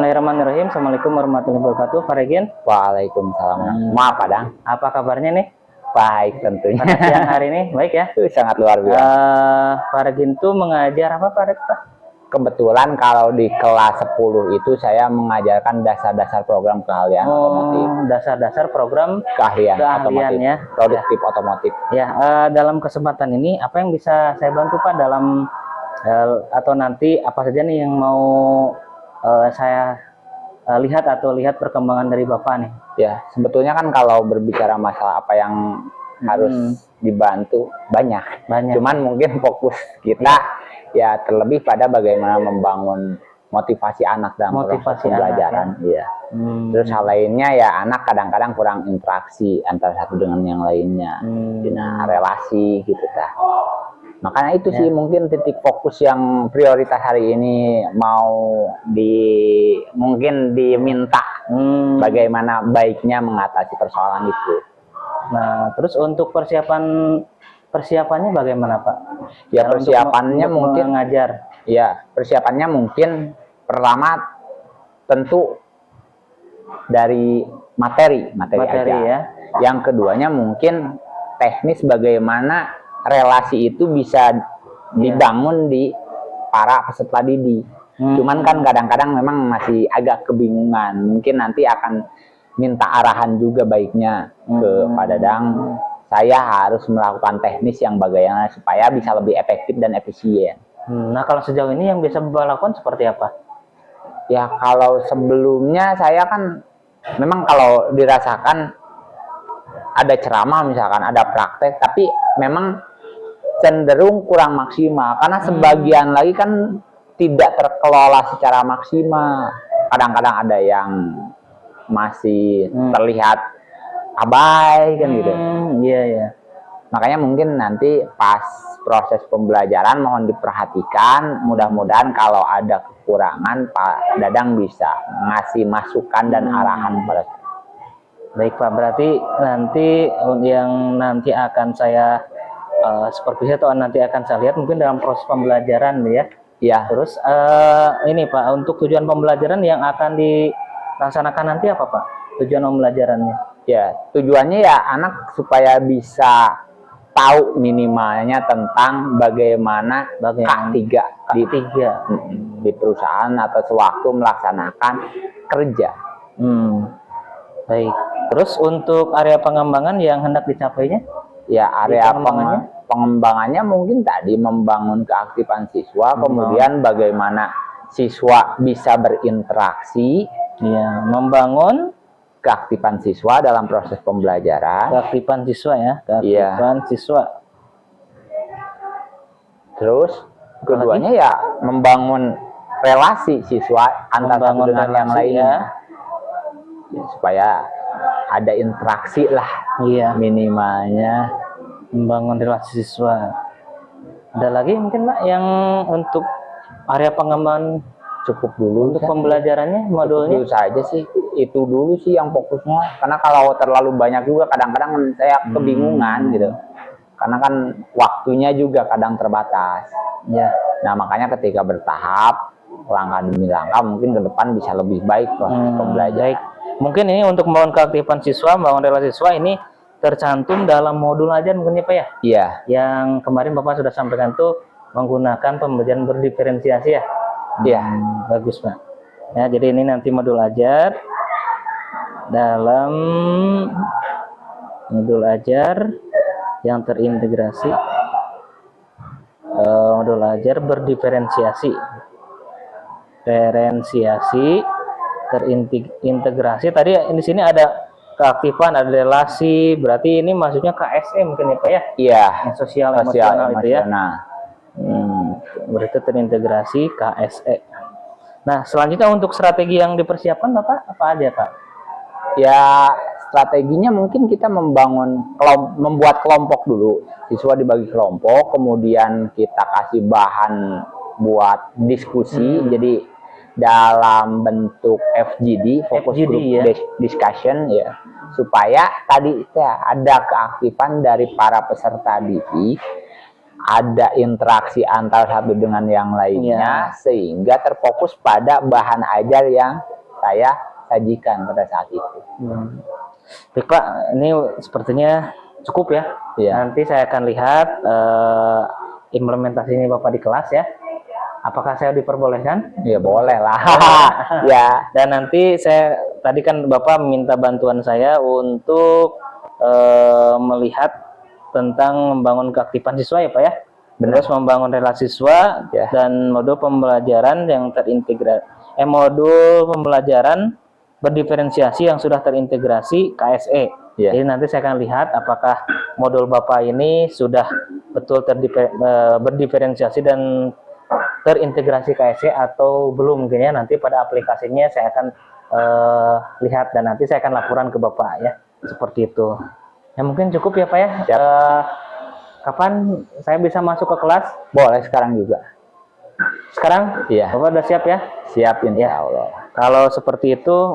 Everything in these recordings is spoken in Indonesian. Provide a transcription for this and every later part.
Bismillahirrahmanirrahim. Assalamualaikum warahmatullahi wabarakatuh. Pak Regin. Waalaikumsalam. Maaf, Padang. Apa kabarnya nih? Baik tentunya. Pada siang hari ini, baik ya? Sangat luar biasa. Pak Regin tuh mengajar apa, Pak Regin? Kebetulan kalau di kelas 10 itu saya mengajarkan dasar-dasar program keahlian otomotif. Dasar-dasar program Keahlian otomotif, ya. produktif otomotif. Ya, dalam kesempatan ini apa yang bisa saya bantu Pak dalam atau nanti apa saja nih yang mau saya lihat perkembangan dari Bapak nih. Ya, sebetulnya kan kalau berbicara masalah apa yang harus dibantu banyak. Cuman mungkin fokus kita ya terlebih pada bagaimana membangun motivasi anak dalam proses pembelajaran. Iya. Terus hal lainnya ya anak kadang-kadang kurang interaksi antara satu dengan yang lainnya. Nah, relasi gitu dah. Makanya itu sih mungkin titik fokus yang prioritas hari ini mau mungkin diminta bagaimana baiknya mengatasi persoalan itu. Nah, terus untuk persiapannya bagaimana Pak? Ya persiapannya untuk mungkin mengajar. Ya persiapannya mungkin pertama tentu dari materi aja. Ya. Yang keduanya mungkin teknis bagaimana relasi itu bisa dibangun di para peserta didik. Cuman kan kadang-kadang memang masih agak kebingungan. Mungkin nanti akan minta arahan juga baiknya ke Pak Dadang. Saya harus melakukan teknis yang bagaimana supaya bisa lebih efektif dan efisien. Nah, kalau sejauh ini yang bisa Bapak lakukan seperti apa? Ya, kalau sebelumnya saya kan memang kalau dirasakan ada ceramah misalkan, ada praktek, tapi memang cenderung kurang maksimal. Karena sebagian lagi kan tidak terkelola secara maksimal. Kadang-kadang ada yang masih terlihat abai kan gitu. Iya. Makanya mungkin nanti pas proses pembelajaran mohon diperhatikan. Mudah-mudahan kalau ada kekurangan Pak Dadang bisa ngasih masukan dan arahan pada saya. Baik Pak, berarti nanti yang nanti akan saya supervisi atau nanti akan saya lihat mungkin dalam proses pembelajaran ya. Iya. Terus ini Pak, untuk tujuan pembelajaran yang akan dilaksanakan nanti apa Pak? Tujuan pembelajarannya? Ya, tujuannya ya anak supaya bisa tahu minimalnya tentang bagaimana K3 di perusahaan atau sewaktu melaksanakan kerja. Baik. Terus untuk area pengembangan yang hendak dicapainya? Ya, area pengembangannya mungkin tadi membangun keaktifan siswa, kemudian bagaimana siswa bisa berinteraksi, membangun keaktifan siswa dalam proses pembelajaran. Keaktifan siswa ya, keaktifan siswa. Terus keduanya ya membangun relasi siswa antara satu dengan yang lainnya. Ya, supaya ada interaksi lah, minimalnya membangun relasi siswa. Ada lagi mungkin Pak yang untuk area pengembangan? Cukup dulu untuk pembelajarannya, modulnya dulu saja sih, itu dulu sih yang fokusnya. Karena kalau terlalu banyak juga kadang-kadang saya kebingungan gitu, karena kan waktunya juga kadang terbatas ya. Nah makanya ketika bertahap, langkah demi langkah, mungkin ke depan bisa lebih baik proses pembelajaran. Mungkin ini untuk membangun keaktifan siswa, membangun relasi siswa ini tercantum dalam modul aja mungkin ya Pak ya? Iya. Yang kemarin Bapak sudah sampaikan tuh menggunakan pembelajaran berdiferensiasi ya? Iya. Bagus Pak. Ya, jadi ini nanti modul ajar dalam modul ajar yang terintegrasi, modul ajar berdiferensiasi, terintegrasi. Tadi di sini ada keaktifan, ada relasi, berarti ini maksudnya KSE mungkin ya Pak ya? Iya. Sosial emosional itu ya. Berarti terintegrasi KSE. Nah, selanjutnya untuk strategi yang dipersiapkan Bapak apa aja Pak? Ya, strateginya mungkin kita membuat kelompok dulu. Siswa dibagi kelompok, kemudian kita kasih bahan buat diskusi. Jadi dalam bentuk FGD, fokus group discussion ya, supaya tadi ada keaktifan dari para peserta didik. ada interaksi antara satu dengan yang lainnya, sehingga terfokus pada bahan ajar yang saya sajikan pada saat itu. Baik Pak, ini sepertinya cukup ya. Nanti saya akan lihat implementasi ini Bapak di kelas ya. Apakah saya diperbolehkan? Ya boleh lah. Ya. Dan nanti saya tadi kan Bapak minta bantuan saya untuk melihat tentang membangun keaktifan siswa ya Pak ya. Terus membangun relasi siswa dan modul pembelajaran yang terintegrasi. Modul pembelajaran berdiferensiasi yang sudah terintegrasi KSE. Jadi nanti saya akan lihat apakah modul Bapak ini sudah betul berdiferensiasi dan terintegrasi KSE atau belum mungkin ya. Nanti pada aplikasinya saya akan lihat dan nanti saya akan laporan ke Bapak ya. Seperti itu. Ya mungkin cukup ya Pak ya. Kapan saya bisa masuk ke kelas? Boleh sekarang juga. Sekarang? Iya. Bapak udah siap ya? Siap insya Allah. Kalau seperti itu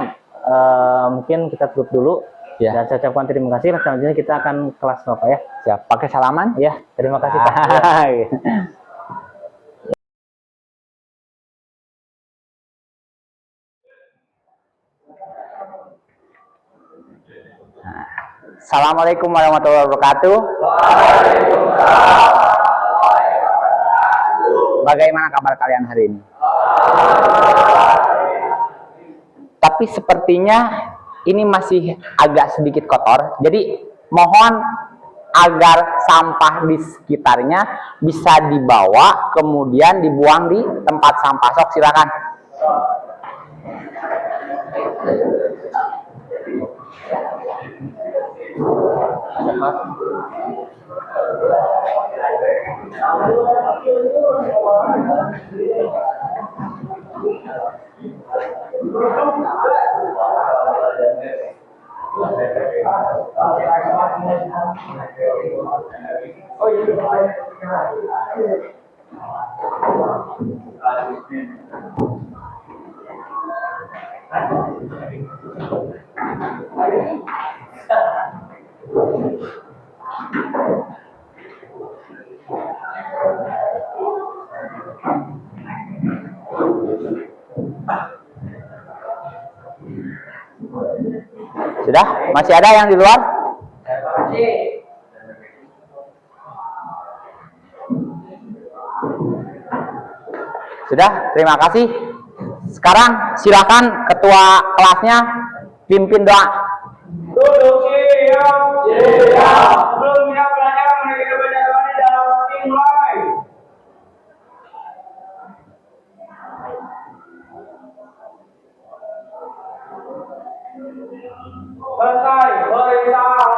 mungkin kita tutup dulu. Dan saya ucapkan terima kasih. Selanjutnya kita akan kelas Bapak ya. Siap. Pakai salaman? Ya. Terima kasih Pak. Assalamualaikum warahmatullahi wabarakatuh. Bagaimana kabar kalian hari ini? Tapi sepertinya ini masih agak sedikit kotor. Jadi mohon agar sampah di sekitarnya bisa dibawa kemudian dibuang di tempat sampah. Sok silakan. Sudah? Masih ada yang di luar? Sudah? Terima kasih. Sekarang silakan ketua kelasnya pimpin doa. Duduk siap. Siap. Sebelumnya pelajaran mereka baca doa dalam waktu mulai. Selesai. Beri salam.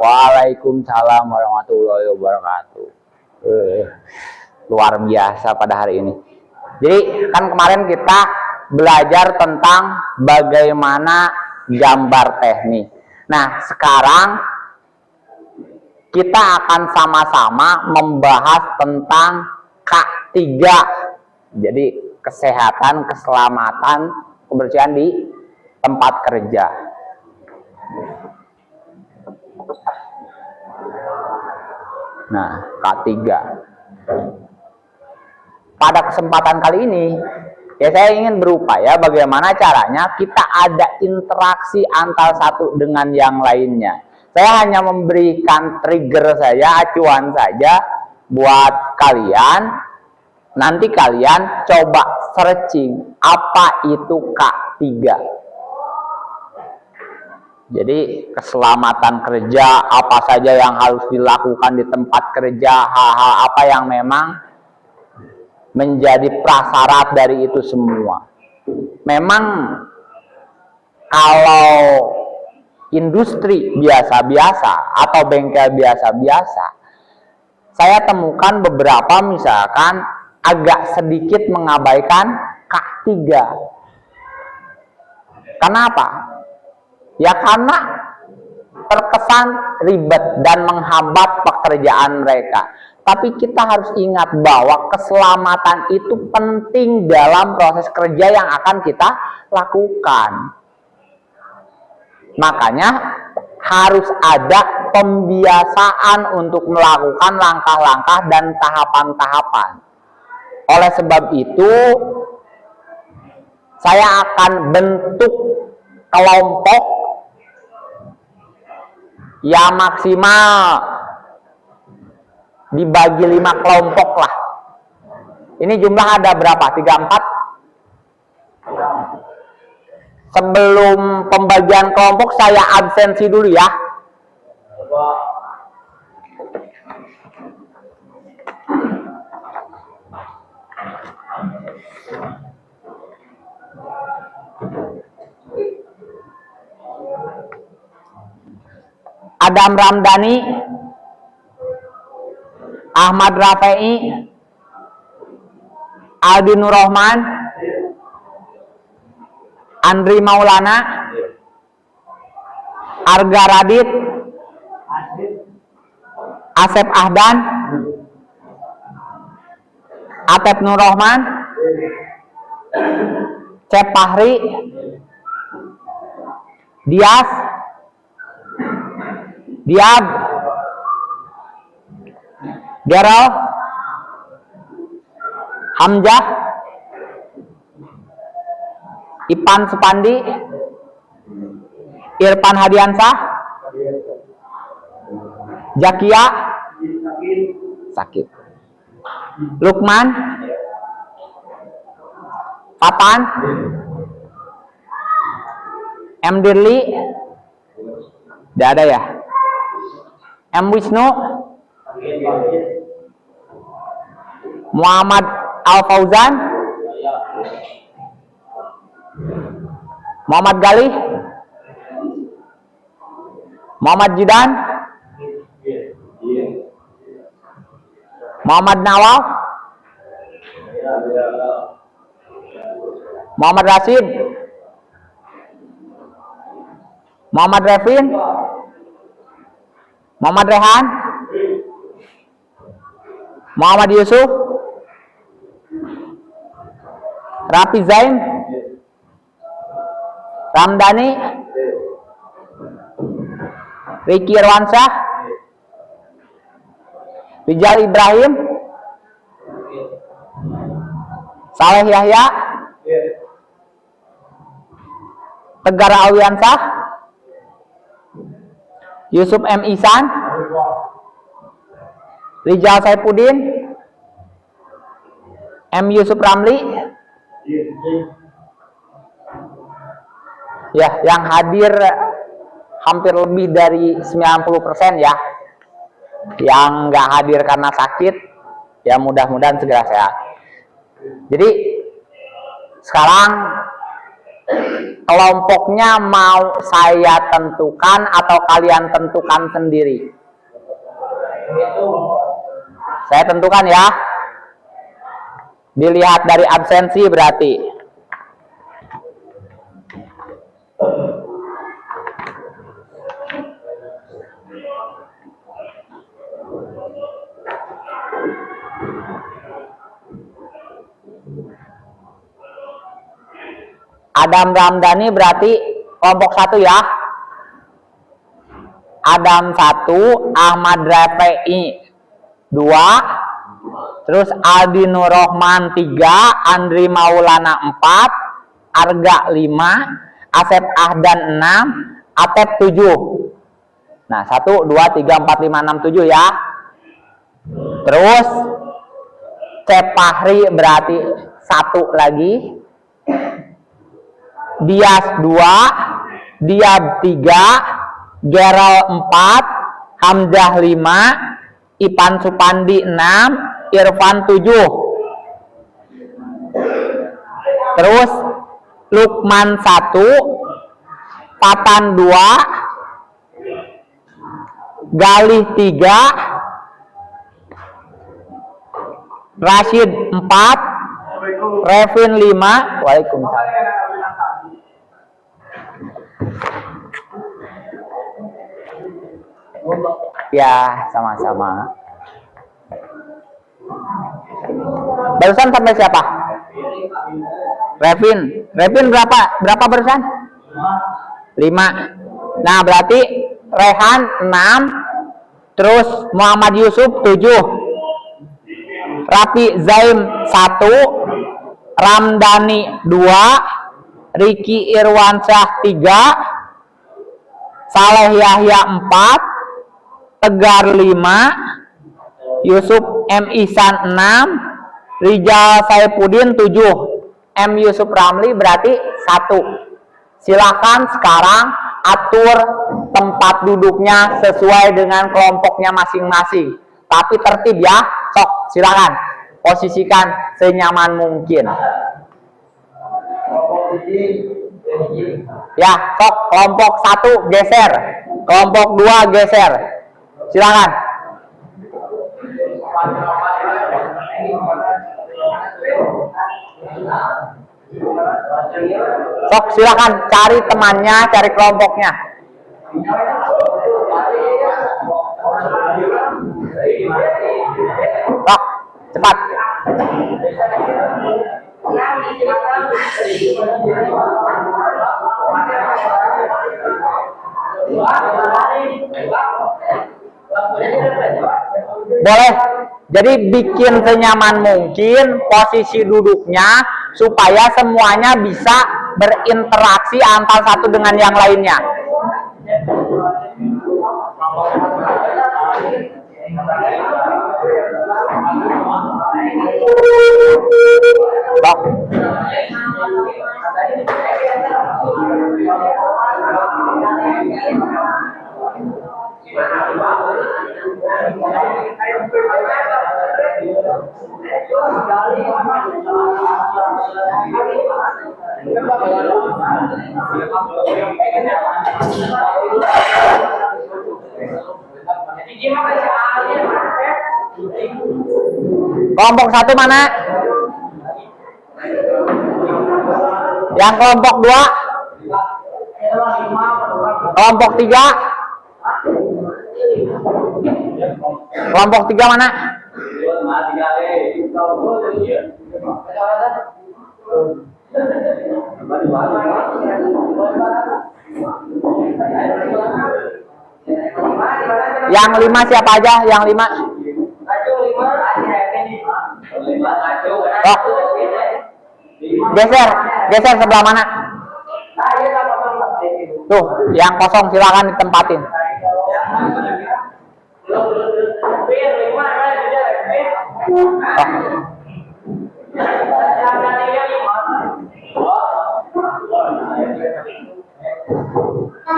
Waalaikumsalam warahmatullahi wabarakatuh. Luar biasa pada hari ini. Jadi kan kemarin kita belajar tentang bagaimana gambar teknik. Nah sekarang kita akan sama-sama membahas tentang K3. Jadi kesehatan, keselamatan, kebersihan di tempat kerja. Nah, K3. Pada kesempatan kali ini, ya saya ingin berupaya bagaimana caranya kita ada interaksi antara satu dengan yang lainnya. Saya hanya memberikan trigger saja, acuan saja buat kalian. Nanti kalian coba searching apa itu K3. Jadi keselamatan kerja, apa saja yang harus dilakukan di tempat kerja, hal-hal apa yang memang menjadi prasyarat dari itu semua. Memang kalau industri biasa-biasa atau bengkel biasa-biasa, saya temukan beberapa misalkan agak sedikit mengabaikan K3. Kenapa? Ya karena terkesan ribet dan menghambat pekerjaan mereka. Tapi kita harus ingat bahwa keselamatan itu penting dalam proses kerja yang akan kita lakukan. Makanya harus ada pembiasaan untuk melakukan langkah-langkah dan tahapan-tahapan. Oleh sebab itu, saya akan bentuk kelompok ya maksimal dibagi 5 kelompok lah. Ini jumlah ada berapa? 34? Sebelum pembagian kelompok saya absensi dulu ya. Adam Ramdhani, Ahmad Rafi'i, Aldi Nur Rahman, Andri Maulana, Arga Radit, Asep Ahdan, Atep Nur Rahman, Cep Fahri, Dias, Diab, Gerald, Hamzah, Ipan Supandi, Irfan Hadiansah, Zakia, sakit, Lukman, Fatan, M. Dirli, tidak ada ya, M. Wisnu, Muhammad Al Fauzan, Muhammad Galih, Muhammad Jidan, Muhammad Nawal, Muhammad Rashid, Muhammad Revin, Muhammad Rehan, Muhammad Yusuf, Rafi Zain, Ramdhani, Ricky Irwansyah, Rijal Ibrahim, Saleh Yahya, Tegar Alwiansah, Yusuf M. Ihsan, Rijal Saifuddin, M. Yusuf Ramli. Ya, yang hadir hampir lebih dari 90% ya. Yang nggak hadir karena sakit, ya mudah-mudahan segera sehat. Jadi sekarang kelompoknya mau saya tentukan atau kalian tentukan sendiri? Saya tentukan ya. Dilihat dari absensi berarti. Adam Ramdhani berarti kelompok 1 ya. Adam 1, Ahmad Rafi'i 2, terus Aldi Nur Rahman 3, Andri Maulana 4, Arga 5, Asep Ahdan 6, Atep 7. Nah, 1, 2, 3, 4, 5, 6, 7 ya. Terus Cep Fahri berarti 1 lagi. Dias 2, Diab 3, Gerald 4, Hamzah 5, Ipan Supandi 6, Irfan 7. Terus Lukman 1, Fatan 2, Galih 3, Rashid 4, Revin 5. Waalaikumsalam. Ya, sama-sama. Barusan sampai siapa? Revin. Revin berapa barusan? 5. Nah, berarti Rehan 6, terus Muhammad Yusuf 7, Rafi Zaim 1, Ramdhani 2, Riki Irwansyah 3, Saleh Yahya 4, Tegar 5, Yusuf M. Ihsan 6, Rijal Saipudin 7, M. Yusuf Ramli berarti 1. Silakan sekarang atur tempat duduknya sesuai dengan kelompoknya masing-masing. Tapi tertib ya, sok silakan posisikan senyaman mungkin. Ya, sok kelompok 1 geser, kelompok 2 geser. Silakan. Sok silakan cari temannya, cari kelompoknya. Sok, cepat. Boleh. Jadi bikin senyaman mungkin posisi duduknya supaya semuanya bisa berinteraksi antara satu dengan yang lainnya. Kelompok 1 mana? Yang kelompok 2? Kelompok 3? Kelompok 3 mana? Yang 5 siapa aja? Yang 5? Oh. Geser sebelah mana? Tuh, yang kosong silakan ditempatin. Oh.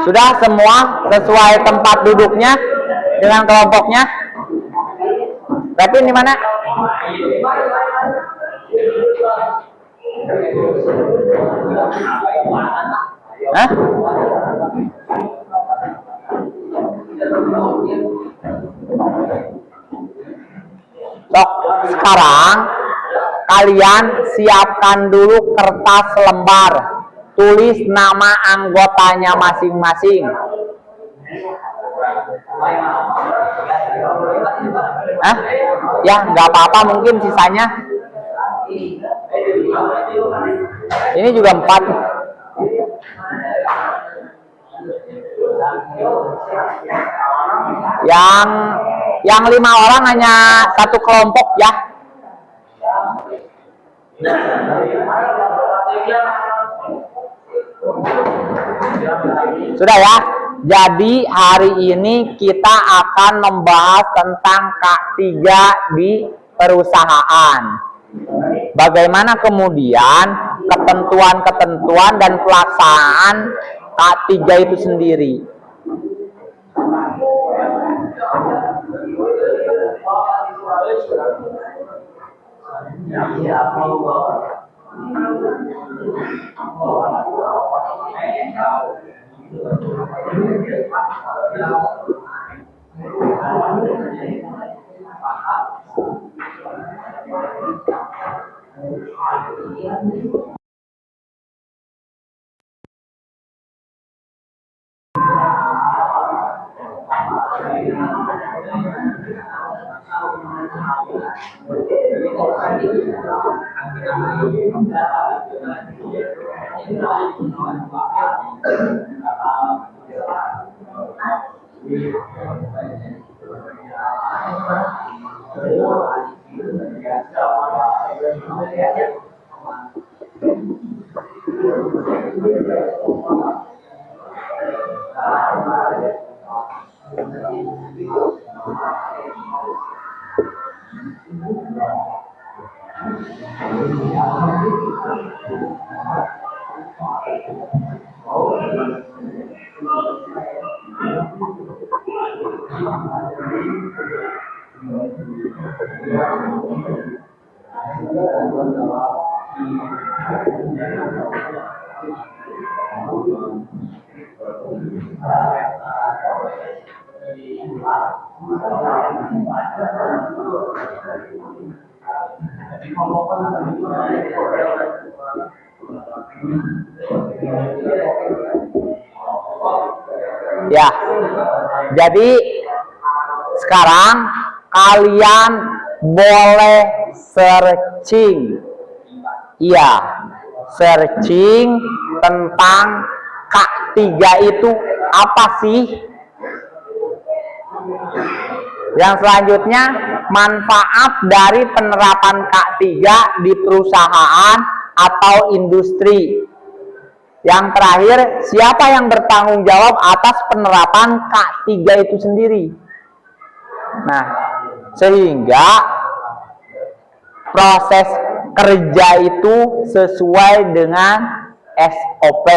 Sudah semua sesuai tempat duduknya dengan kelompoknya. Tapi di mana? Hah? Sok, sekarang kalian siapkan dulu kertas lembar. Tulis nama anggotanya masing-masing. Hah? Ya, nggak apa-apa mungkin sisanya. Ini juga 4. Yang 5 orang hanya satu kelompok ya. Sudah ya. Jadi hari ini kita akan membahas tentang K3 di perusahaan. Bagaimana kemudian ketentuan-ketentuan dan pelaksanaan K3 itu sendiri. Ya, jadi sekarang kalian boleh searching. Iya, searching tentang K3 itu apa sih? Yang selanjutnya, manfaat dari penerapan K3 di perusahaan atau industri. Yang terakhir, siapa yang bertanggung jawab atas penerapan K3 itu sendiri? Nah, sehingga proses kerja itu sesuai dengan SOP,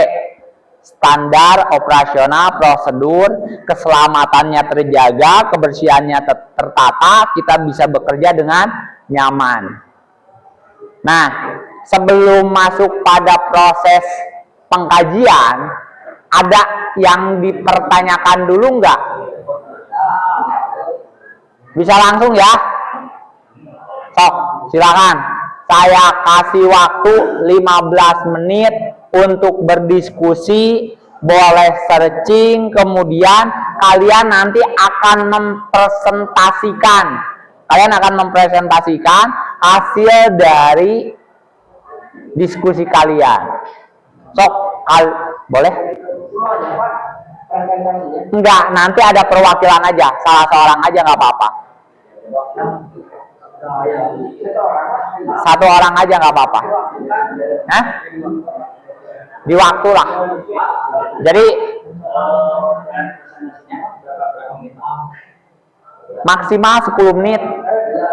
standar operasional prosedur, keselamatannya terjaga, kebersihannya tertata, kita bisa bekerja dengan nyaman. Nah, sebelum masuk pada proses pengkajian, ada yang dipertanyakan dulu nggak? Bisa langsung ya? Sok, silakan. Saya kasih waktu 15 menit untuk berdiskusi, boleh searching, kemudian kalian nanti akan mempresentasikan hasil dari diskusi kalian. Sok, boleh? Enggak, nanti ada perwakilan aja, salah seorang aja nggak apa-apa. Satu orang aja nggak apa-apa. Hah? Di waktu lah. Jadi maksimal 10 menit.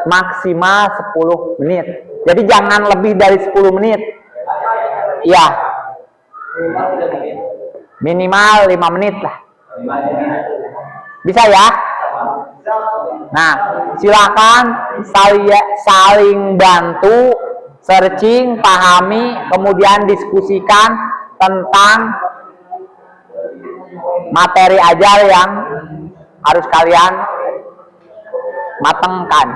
Maksimal 10 menit. Jadi jangan lebih dari 10 menit. Iya. Minimal 5 menit lah. Bisa ya? Nah, silakan saling bantu, searching, pahami, kemudian diskusikan tentang materi ajar yang harus kalian matengkan.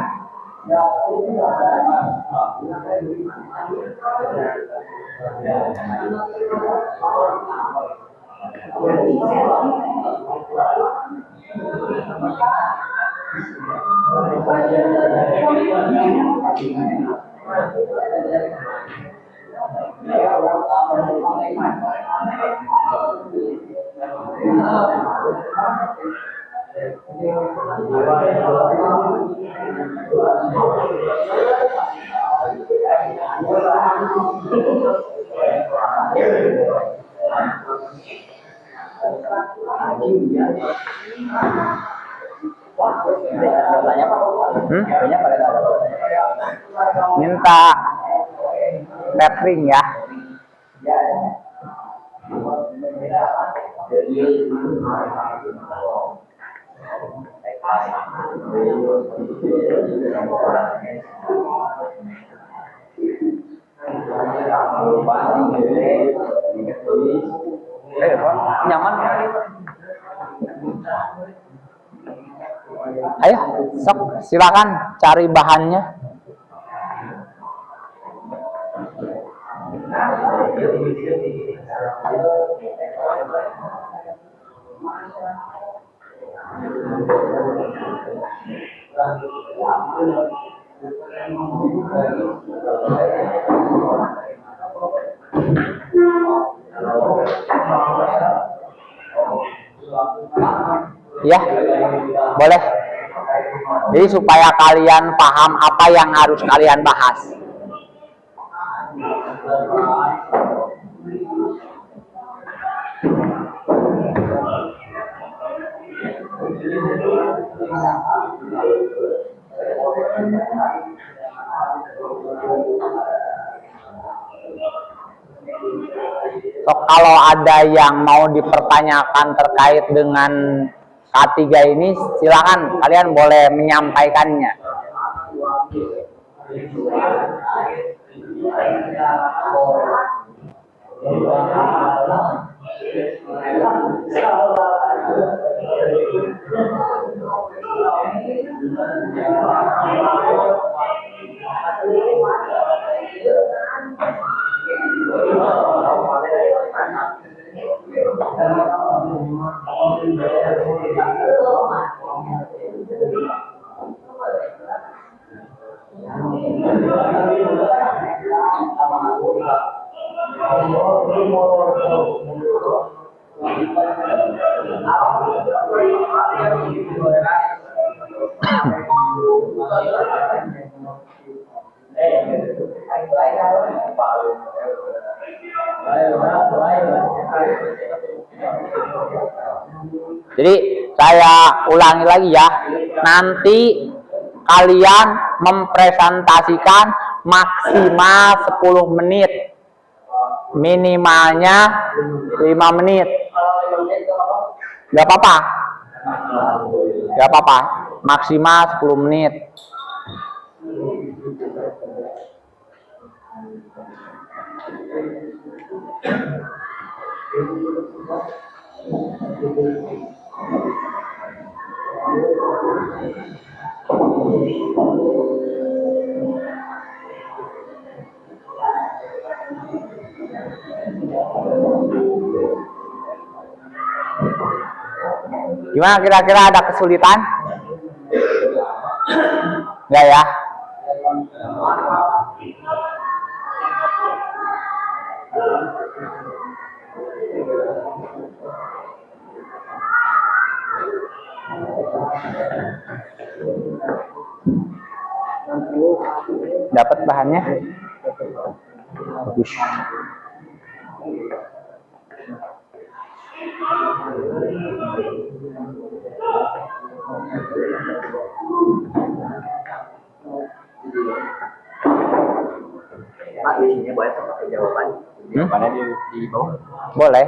Minta tethering ya. Nyaman. Ayo, sok silakan cari bahannya. Ya, boleh. Jadi supaya kalian paham apa yang harus kalian bahas. So, kalau ada yang mau dipertanyakan terkait dengan K3 ini, silakan kalian boleh menyampaikannya. Jadi saya ulangi lagi ya, nanti kalian mempresentasikan maksimal 10 menit, minimalnya 5 menit. Gak apa-apa, gak apa-apa, maksimal 10 menit. Gimana, kira-kira ada kesulitan? Enggak ya? Dapat bahannya? Bagus. Pak, di sini boleh pakai jawaban. Jawabannya di bawah. Boleh.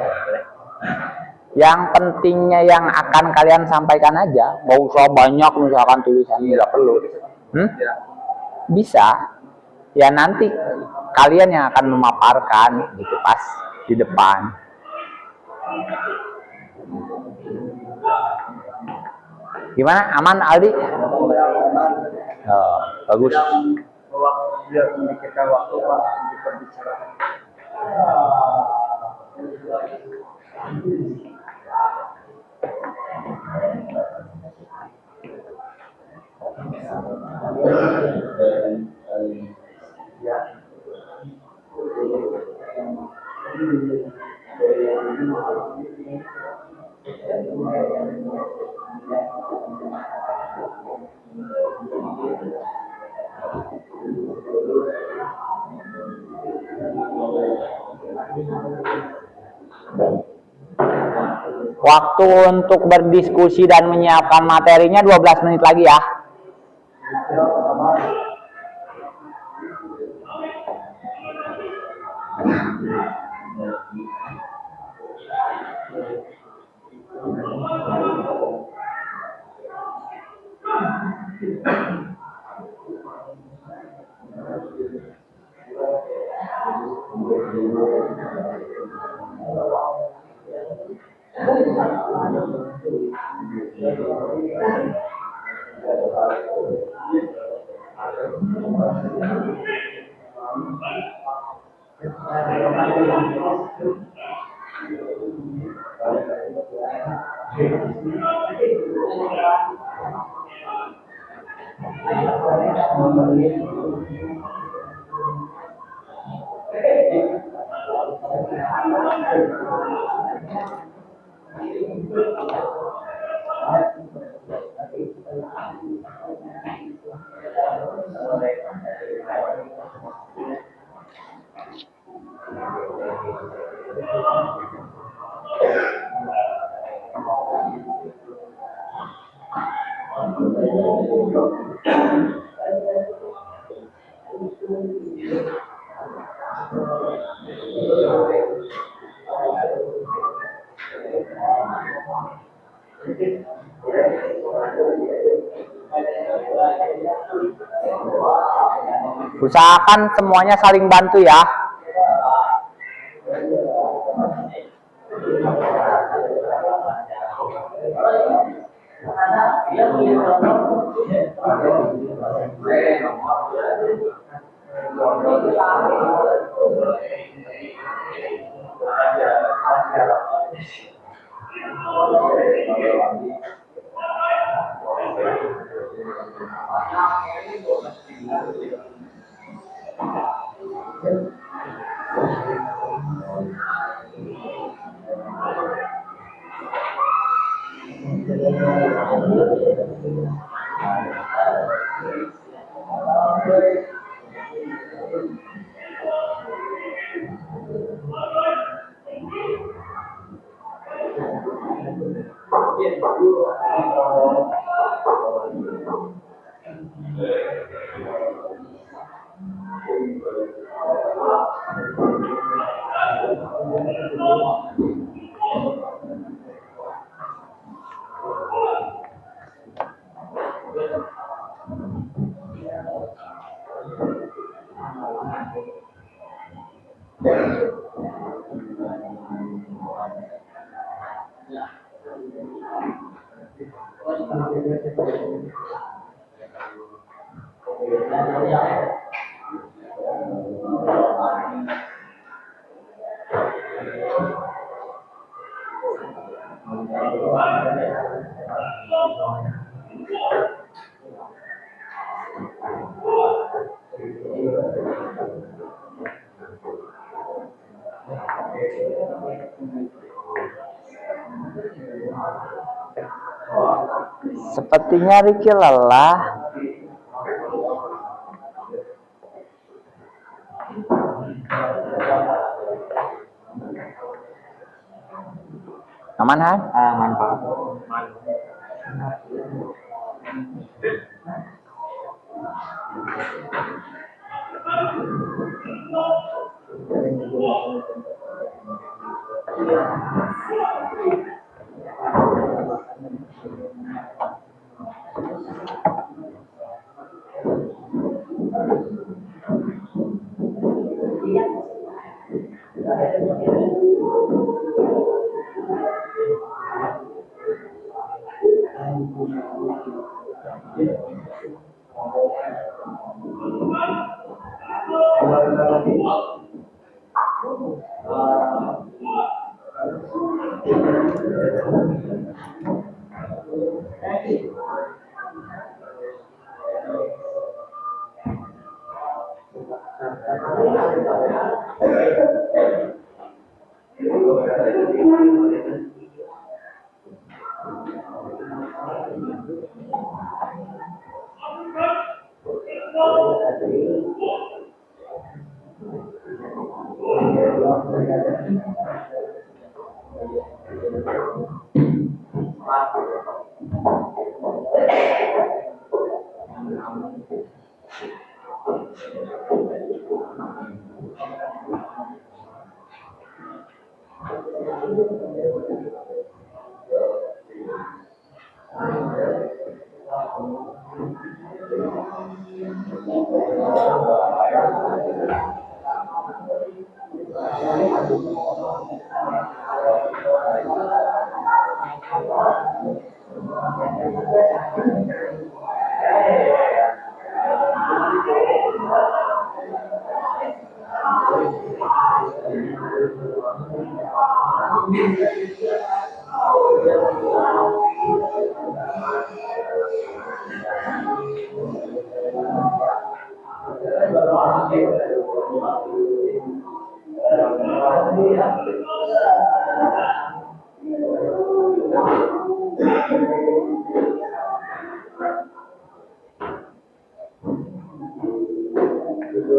Yang pentingnya yang akan kalian sampaikan aja, nggak usah banyak misalkan tulisannya, nggak perlu. Bisa. Ya nanti kalian yang akan memaparkan gitu pas di depan. Gimana? Aman, Aldi? Oh, bagus. Biar kita waktu Pak untuk berbicara. Waktu untuk berdiskusi dan menyiapkan materinya 12 menit lagi ya. Usahakan semuanya saling bantu ya. Sepertinya Ricky lelah. Aman, Han? Aman, Pak.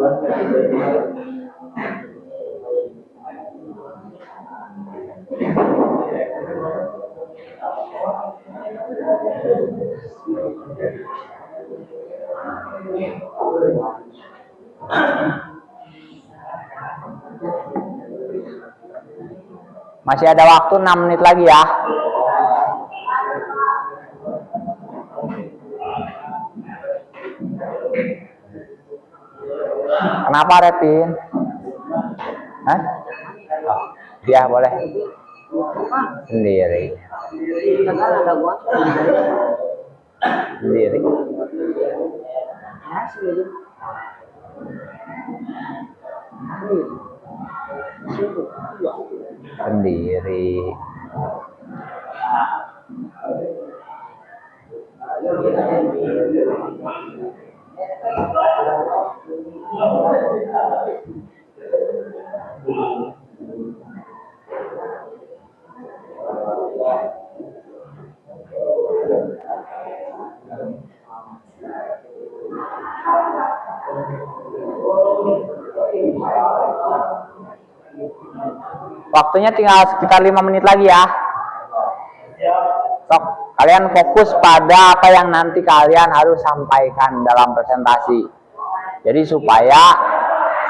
Masih ada waktu 6 menit lagi ya. Kenapa Repin? Hah? Oh, ya boleh. Sendiri. Sendiri. Sendiri. Waktunya tinggal sekitar 5 menit lagi ya. Sok, kalian fokus pada apa yang nanti kalian harus sampaikan dalam presentasi. Jadi supaya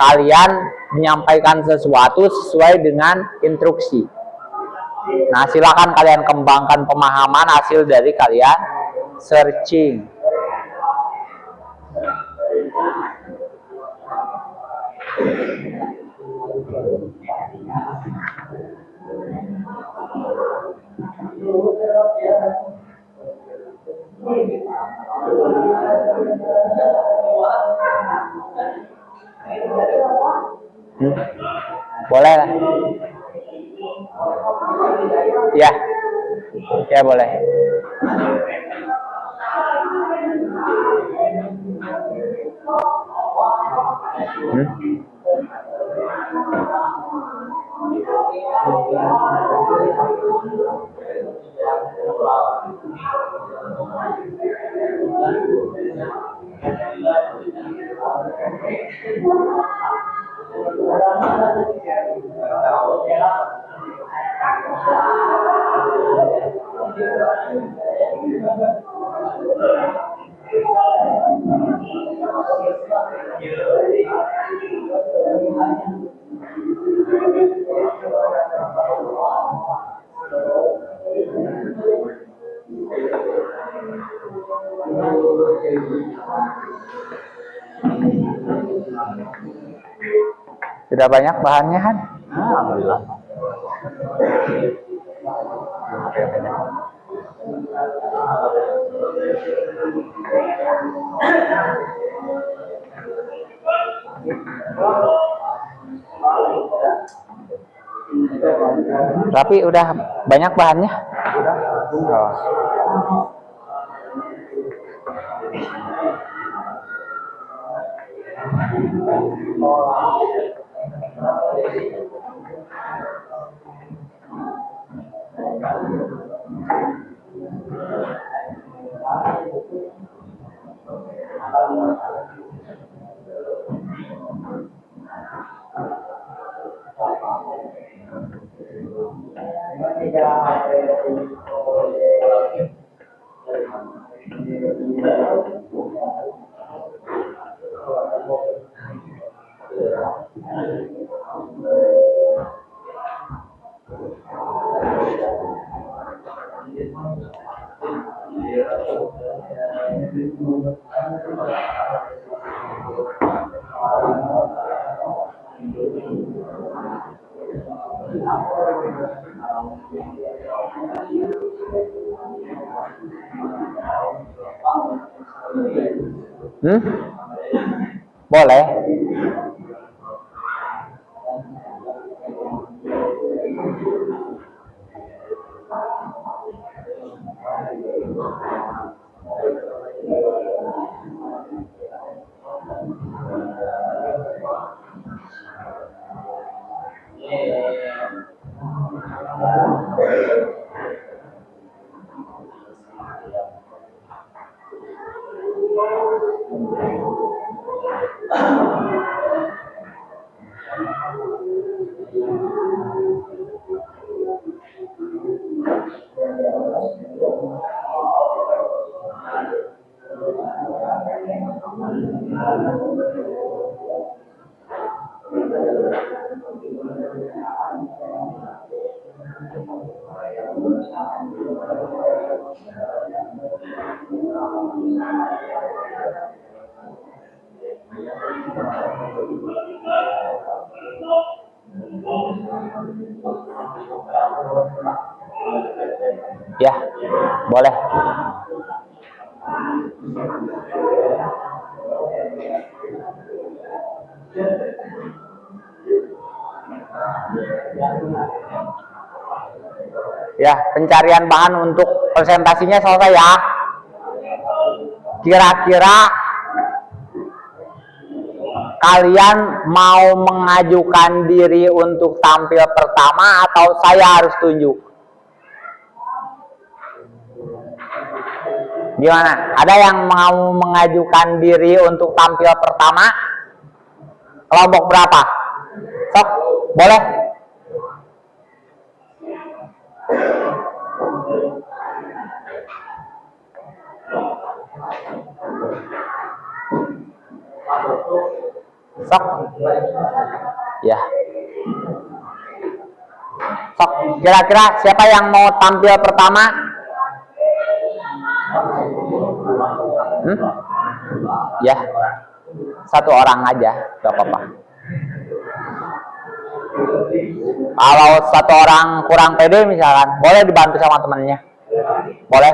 kalian menyampaikan sesuatu sesuai dengan instruksi. Nah, silakan kalian kembangkan pemahaman hasil dari kalian searching. Boleh lah. Ya. Ya boleh. Sudah banyak bahannya kan? Alhamdulillah. Tapi udah banyak bahannya? Oh. Boleh. Ya, boleh. Ya, pencarian bahan untuk presentasinya selesai ya. Kira-kira kalian mau mengajukan diri untuk tampil pertama atau saya harus tunjuk? Gimana? Ada yang mau mengajukan diri untuk tampil pertama? Kelompok berapa? Sok, boleh? Sok. Ya. Sok, kira-kira siapa yang mau tampil pertama? Ya. Satu orang aja, gak apa-apa. Kalau satu orang kurang pede misalkan, boleh dibantu sama temannya. Boleh?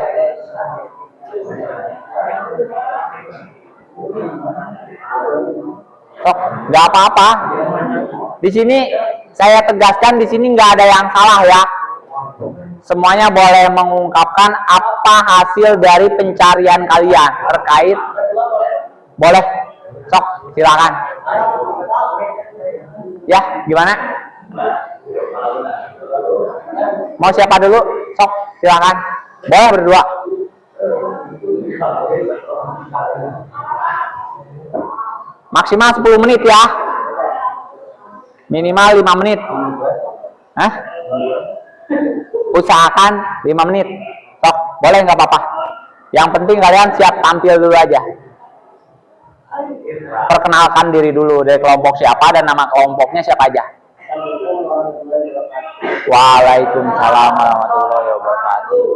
Oh, nggak apa-apa. Di sini saya tegaskan, di sini nggak ada yang salah ya. Semuanya boleh mengungkapkan apa hasil dari pencarian kalian terkait. Boleh, sok silakan. Ya, gimana? Mau siapa dulu? Sok silakan. Boleh berdua. Maksimal 10 menit ya. Minimal 5 menit. Hah? Usahakan 5 menit. Sok, boleh nggak apa-apa. Yang penting kalian siap tampil dulu aja. Perkenalkan diri dulu, dari kelompok siapa dan nama kelompoknya siapa aja. Waalaikumsalam warahmatullahi wabarakatuh.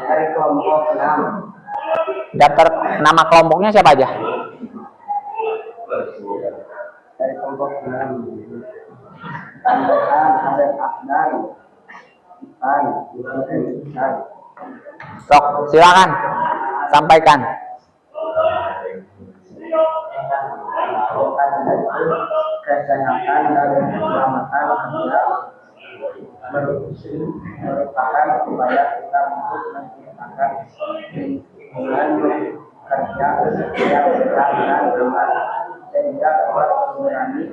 Dari kelompok 6. Daftar nama kelompoknya siapa aja? Dari kelompok 6. Ada Afdan, Ipan, Ipan. Sok, silakan sampaikan. Kesehatan dan keselamatan kerja merupakan upaya kita untuk menciptakan lingkungan kerja yang sehat dan aman sehingga dapat mengurangi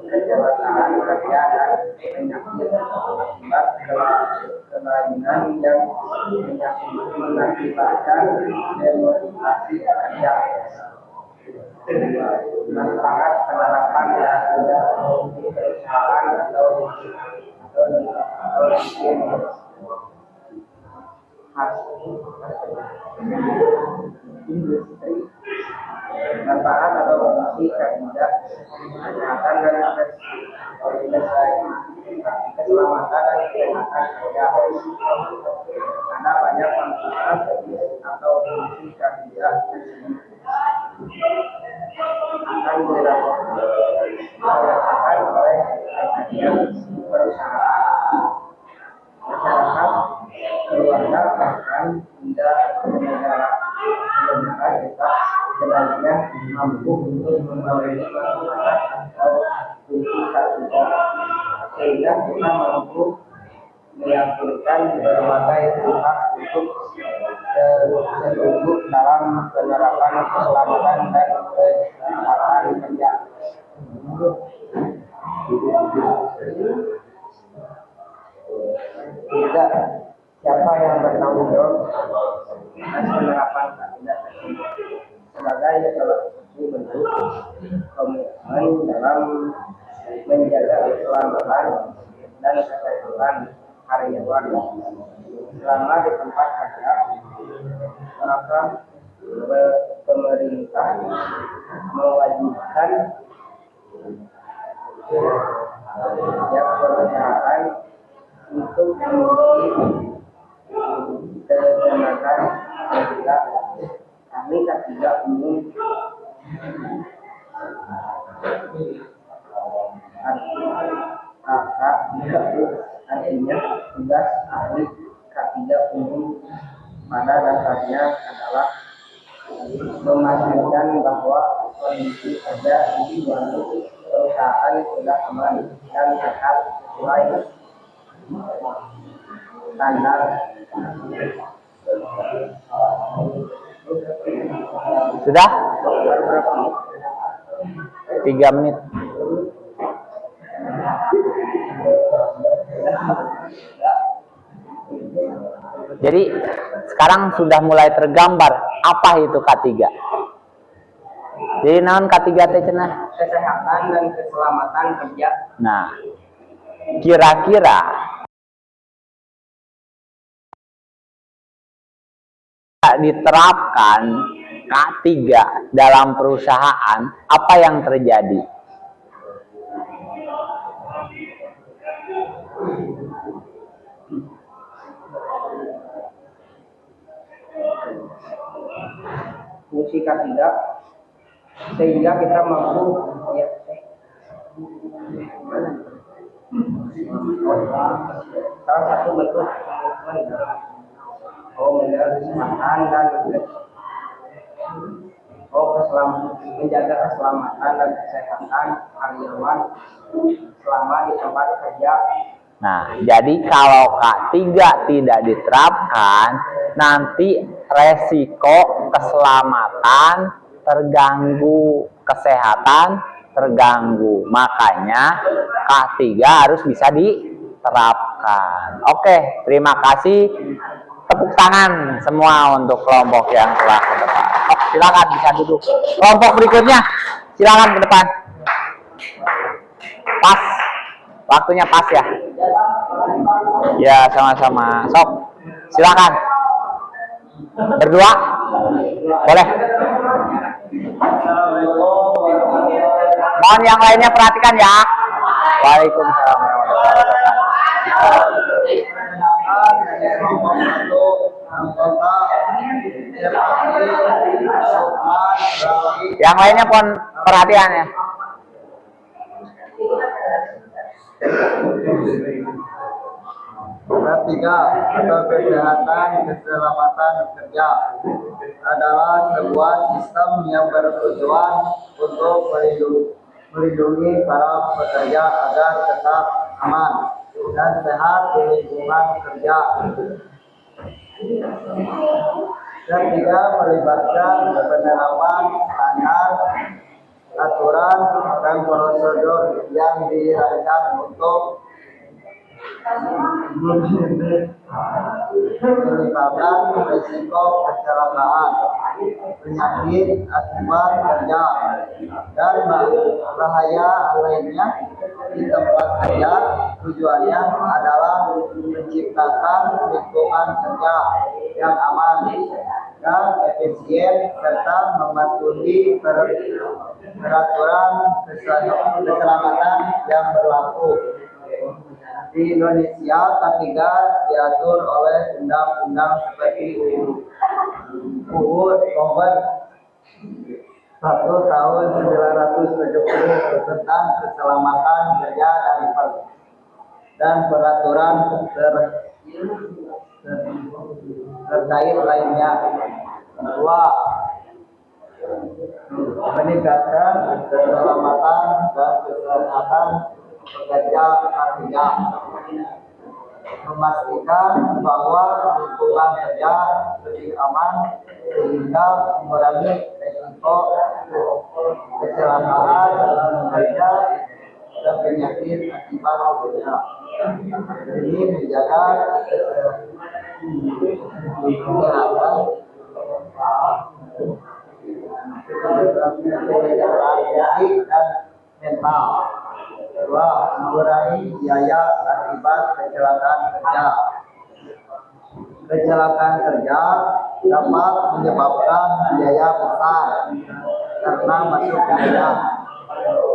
kecelakaan kerja dan penyakit akibat kelainan yang mengakibatkan demotivasi kerja. Manfaat penerapan yang sudah di perusahaan atau industri, manfaat atau fungsi kandidat kesehatan dan keselamatan dan kesehatan kerja. Ada banyak manfaat atau fungsi kandidat akan dirasakan oleh kandidat perusahaan, masyarakat, keluarga, bahkan hingga negara kita sebaiknya mampu untuk memberi manfaat atau fungsi kandidat sehingga kita mampu meyakinkan berbagai pihak untuk setuju dalam penerapan keselamatan dan kesehatan kerja. Tiga, siapa yang bertanggung jawab atas penerapan kandidat tersebut sebagai salah satu bentuk komitmen dalam menjaga keselamatan dan kesehatan karyawan selama di tempat kerja, maka pemerintah mewajibkan setiap perusahaan untuk memiliki tenaga kerja kami tidak umum artinya tugas ahli tidak umum pada dasarnya adalah memastikan bahwa kondisi kerja di suatu perusahaan sudah aman dan tetap sesuai standar. Sudah? 3 menit. Jadi sekarang sudah mulai tergambar apa itu K3. Jadi naon K3 teh cenah? Kesehatan dan keselamatan kerja. Nah, kira-kira diterapkan K3 dalam perusahaan, apa yang terjadi? Fungsi K3 sehingga kita mampu ya, salah satu bentuk menjaga kesehatan dan menjaga keselamatan dan kesehatan karyawan selama di tempat kerja. Nah, jadi kalau K3 tidak diterapkan, nanti resiko keselamatan terganggu, kesehatan terganggu. Makanya K3 harus bisa diterapkan. Oke, terima kasih. Tepuk tangan semua untuk kelompok yang telah ke depan. Oh, silakan bisa duduk. Kelompok berikutnya, silakan ke depan. Pas, waktunya pas ya. Ya, sama-sama. Sok, silakan. Berdua, boleh. Mohon yang lainnya perhatikan ya. Waalaikumsalam warahmatullahi wabarakatuh. Yang lainnya pun perhatian ya. Ketiga, atau kesehatan keselamatan kerja adalah sebuah sistem yang bertujuan untuk melindungi para pekerja agar tetap aman dan sehat di lingkungan kerja. Ketiga, melibatkan penerapan standar, aturan, dan prosedur yang dirancang untuk menyebabkan risiko kecelakaan, penyakit akibat kerja, dan bahaya lainnya di tempat kerja. Tujuannya adalah menciptakan lingkungan kerja yang aman dan efisien serta mematuhi peraturan keselamatan yang berlaku. Di Indonesia, K3 diatur oleh undang-undang seperti UU Nomor 1 Tahun 1970 tentang keselamatan kerja dan peraturan terkait lainnya. Kedua, meningkatkan keselamatan dan kesehatan pekerja K3, memastikan bahwa lingkungan kerja lebih aman sehingga mengurangi risiko kecelakaan kerja dan penyakit akibat kerja. Ini menjaga kesehatan fisik dan mental. Dua, mengurangi biaya akibat kecelakaan kerja. Kecelakaan kerja dapat menyebabkan biaya besar karena masuk biaya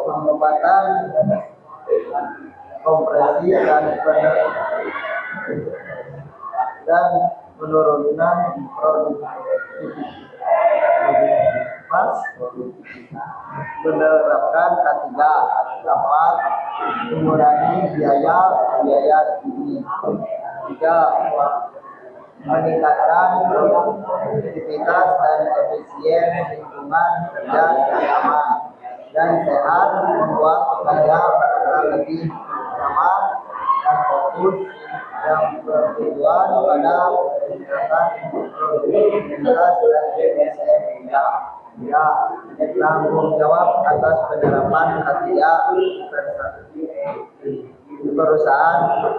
pengobatan, kompresi dan penurunan produktivitas. Menerapkan K3 dapat mengurangi biaya ini. Tiga, meningkatkan produktivitas dan efisien lingkungan kerja yang aman dan sehat, membuat pekerja merasa lebih nyaman dan fokus yang bertujuan pada peningkatan produktivitas dan efisien kerja. Ya, tanggung jawab atas penerapan K3 perusahaan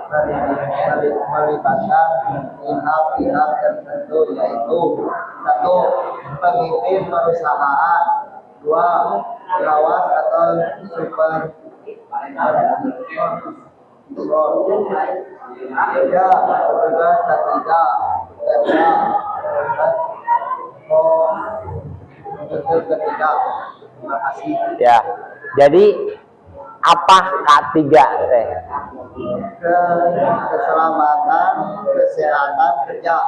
melibatkan pihak-pihak tertentu, yaitu satu, pemimpin perusahaan, dua, pengawas atau supervisor, tiga, petugas ketiga, ketiga. Terima kasih. Ya, jadi apa K3 teh? Keselamatan, kesehatan kerja.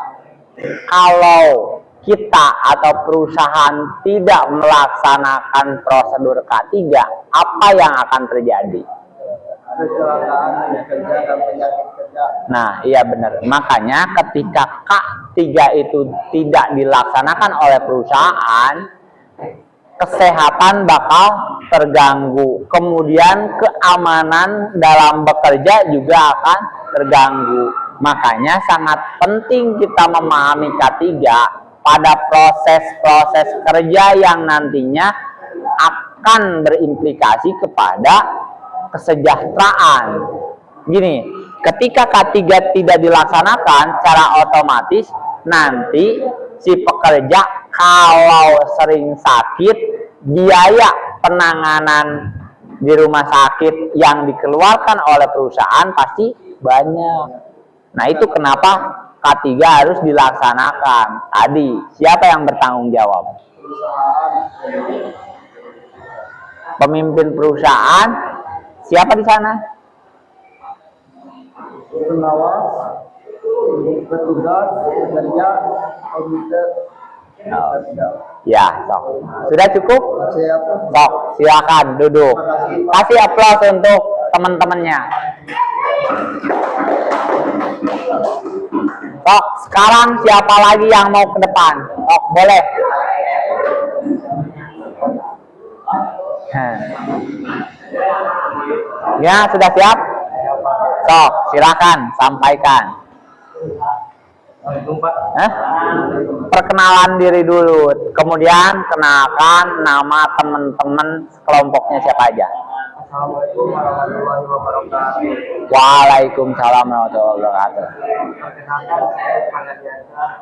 Kalau kita atau perusahaan tidak melaksanakan prosedur K3, apa yang akan terjadi? Kecelakaan kerja dan penyakit kerja. Nah, iya benar. Makanya ketika K3 itu tidak dilaksanakan oleh perusahaan, kesehatan bakal terganggu. Kemudian keamanan dalam bekerja juga akan terganggu. Makanya sangat penting kita memahami K3 pada proses-proses kerja yang nantinya akan berimplikasi kepada kesejahteraan. Gini, ketika K3 tidak dilaksanakan secara otomatis, nanti si pekerja kalau sering sakit, biaya penanganan di rumah sakit yang dikeluarkan oleh perusahaan pasti banyak. Nah, itu kenapa K3 harus dilaksanakan. Tadi, siapa yang bertanggung jawab? Pemimpin perusahaan, siapa di sana? Pengawas, petugas, pekerja, komite. Oh. Ya, sok. Sudah cukup? Siap. Sok, silakan duduk. Kasih aplaus untuk teman-temannya. Sok, sekarang siapa lagi yang mau ke depan? Sok, boleh. Ya, sudah siap? Sok, silakan sampaikan. Perkenalan diri dulu, kemudian kenalkan nama teman-teman kelompoknya siapa aja. Assalamualaikum warahmatullahi wabarakatuh. Waalaikumsalam warahmatullahi wabarakatuh. Perkenalkan, saya Panadiana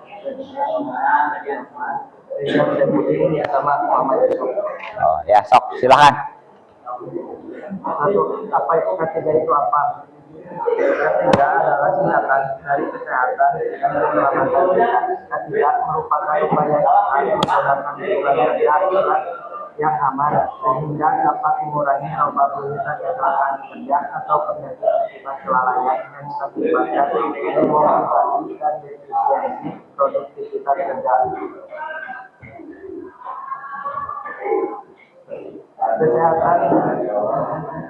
sama Muhammad Yusuf. Oh, ya, sok, silakan. Satu, apa itu K3 itu apa? K3 adalah singkatan dari kesehatan dan keselamatan. K3 merupakan upaya menggunakan lingkungan kerja yang aman sehingga dapat mengurangi probabilitas kecelakaan kerja atau penyakit akibat kelalaian yang mengakibatkan demotivasi dan efisiensi produktivitas kerja. Kesehatan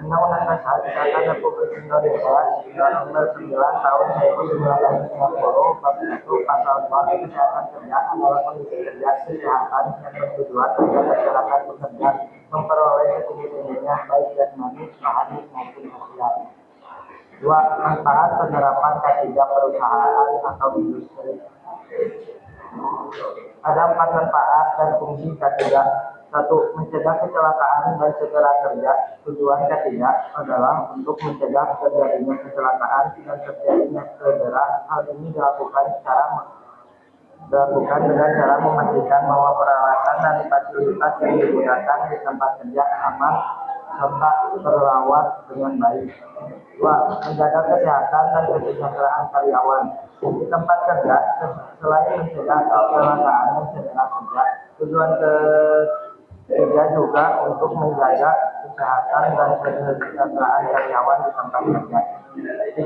Undang-Undang Dasar Kesehatan Republik Indonesia Nomor 9 Tahun 1990 Bab 1 Pasal 4 Kesehatan Kerja adalah kondisi kerja kesehatan yang bertujuan agar masyarakat bekerja memperoleh setinggi-tingginya baik jasmani, rohani maupun sosial. 2. Manfaat penerapan K3 perusahaan atau industri. Ada 4 manfaat dan fungsi K3. 1. Mencegah kecelakaan dan cedera kerja. Tujuan K3 adalah untuk mencegah terjadinya kecelakaan dan terjadinya cedera. Hal ini dilakukan dengan cara memastikan bahwa peralatan dan fasilitas yang digunakan di tempat kerja aman serta terawat dengan baik. 2. Menjaga kesehatan dan kesejahteraan karyawan. Di tempat kerja, selain mencegah kecelakaan dan cedera kerja, tujuan ketiga juga untuk menjaga kesehatan dan kesejahteraan karyawan di tempat kerja. 3.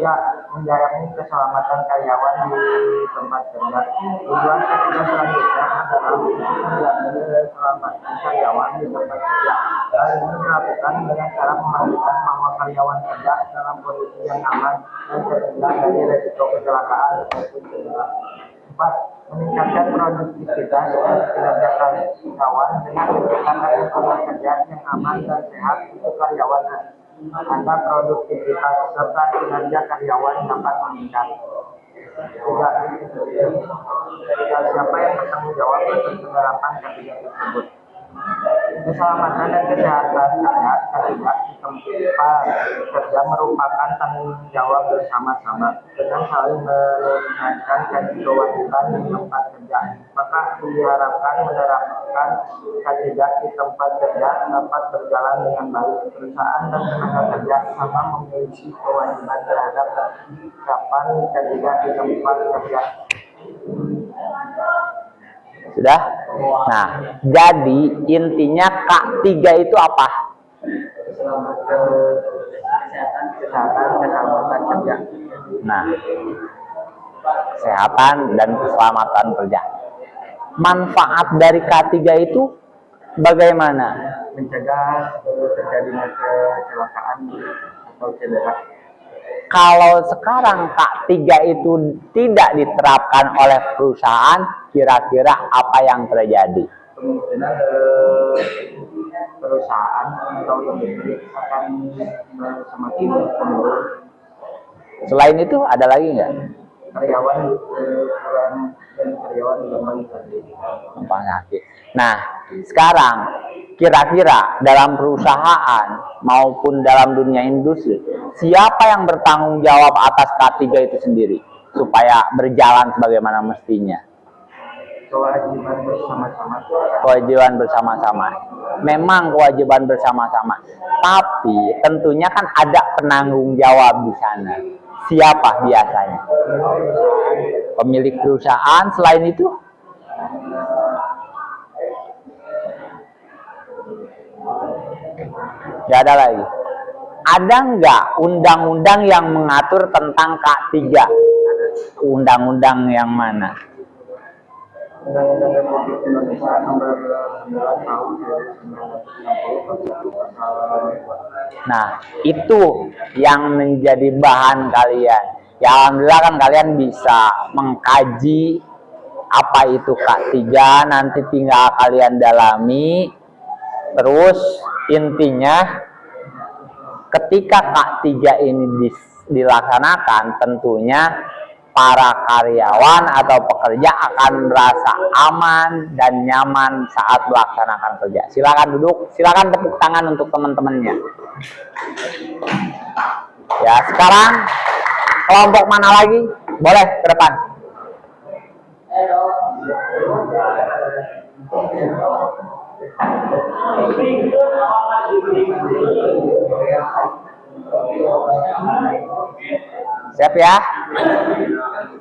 Menjamin keselamatan karyawan di tempat kerja. Tujuan ketiga selanjutnya adalah untuk menjamin keselamatan karyawan di tempat kerja. Hal ini dilakukan dengan cara memastikan bahwa karyawan kerja dalam kondisi yang aman dan terhindar dari risiko kecelakaan maupun cedera. 4. Meningkatkan produktivitas dan kinerja karyawan dengan menciptakan lingkungan kerja yang aman dan sehat untuk karyawan agar produktivitas serta kinerja karyawan dapat meningkat. 3. Siapa yang bertanggung jawab atas penerapan ketiga tersebut? Keselamatan dan kesehatan karya di tempat kerja merupakan tanggung jawab bersama-sama. Dengan saling mengingatkan kewajiban di tempat kerja, maka diharapkan menerapkan ketiga di tempat kerja dapat berjalan dengan baik. Perusahaan dan tenaga kerja sama memiliki kewajiban terhadap penerapan ketiga di tempat kerja. Sudah? Nah, jadi intinya K3 itu apa? Keselamatan kerja. Nah, kesehatan dan keselamatan kerja. Manfaat dari K3 itu bagaimana? Mencegah terjadinya kecelakaan atau cedera. Kalau sekarang K3 itu tidak diterapkan oleh perusahaan, kira-kira apa yang terjadi? Kemungkinan perusahaan atau industri akan semakin menurun. Selain itu ada lagi nggak? Karyawan kurang dan karyawan gampang sakit. Gampang sakit. Nah, sekarang kira-kira dalam perusahaan maupun dalam dunia industri, siapa yang bertanggung jawab atas K3 itu sendiri supaya berjalan sebagaimana mestinya? Kewajiban bersama-sama. Kewajiban bersama-sama. Memang kewajiban bersama-sama. Tapi tentunya kan ada penanggung jawab di sana. Siapa biasanya? Pemilik perusahaan. Selain itu? Gak ada lagi. Ada nggak undang-undang yang mengatur tentang K3? Undang-undang yang mana? Undang-Undang Republik Indonesia Nomor 9 Tahun 1960 Pasal 2. Nah, itu yang menjadi bahan kalian. Ya, alhamdulillah kan kalian bisa mengkaji apa itu K3, nanti tinggal kalian dalami. Terus intinya ketika K3 ini dilaksanakan, tentunya para karyawan atau pekerja akan merasa aman dan nyaman saat melaksanakan kerja. Silakan duduk, silakan tepuk tangan untuk teman-temannya. Ya, sekarang kelompok mana lagi? Boleh ke depan. Siap ya?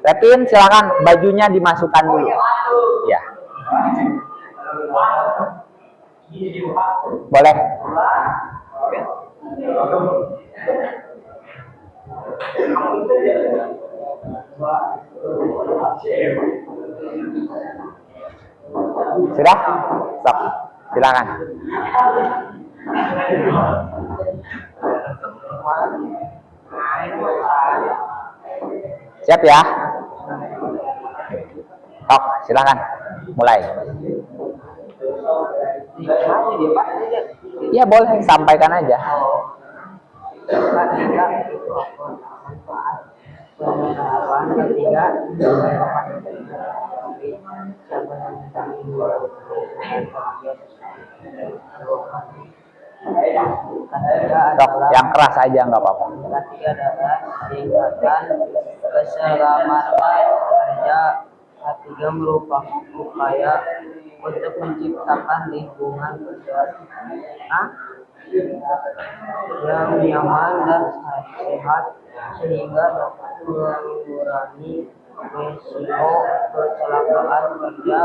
Repin, silakan bajunya dimasukkan dulu. Ya. Boleh. Sudah? Stop. Silakan. Siap ya? Tok, silakan. Mulai. Ya boleh, sampaikan aja. Tok, yang keras aja nggak apa-apa. Ketiga adalah tingkatkan keselamatan kerja. Ketiga merupakan upaya untuk menciptakan lingkungan kerja yang nyaman dan sehat sehingga dapat mengurangi risiko kecelakaan kerja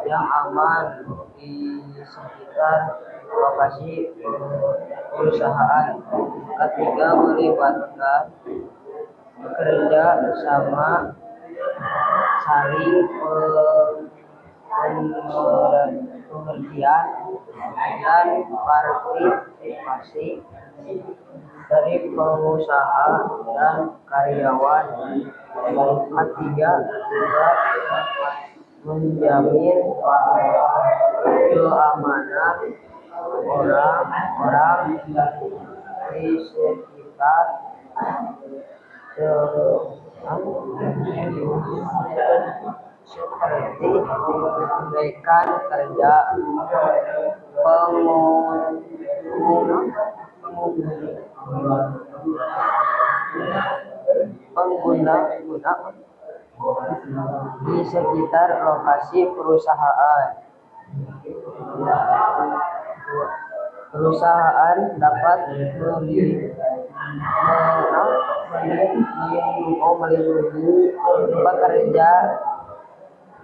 yang aman di sekitar lokasi perusahaan. Ketiga, melibatkan kerja sama, saling pengertian dan partisipasi dari pengusaha dan karyawan. Ketiga, juga menjamin keamanan orang-orang di sekitar seperti rekan kerja, pengguna di sekitar lokasi perusahaan. Perusahaan dapat melindungi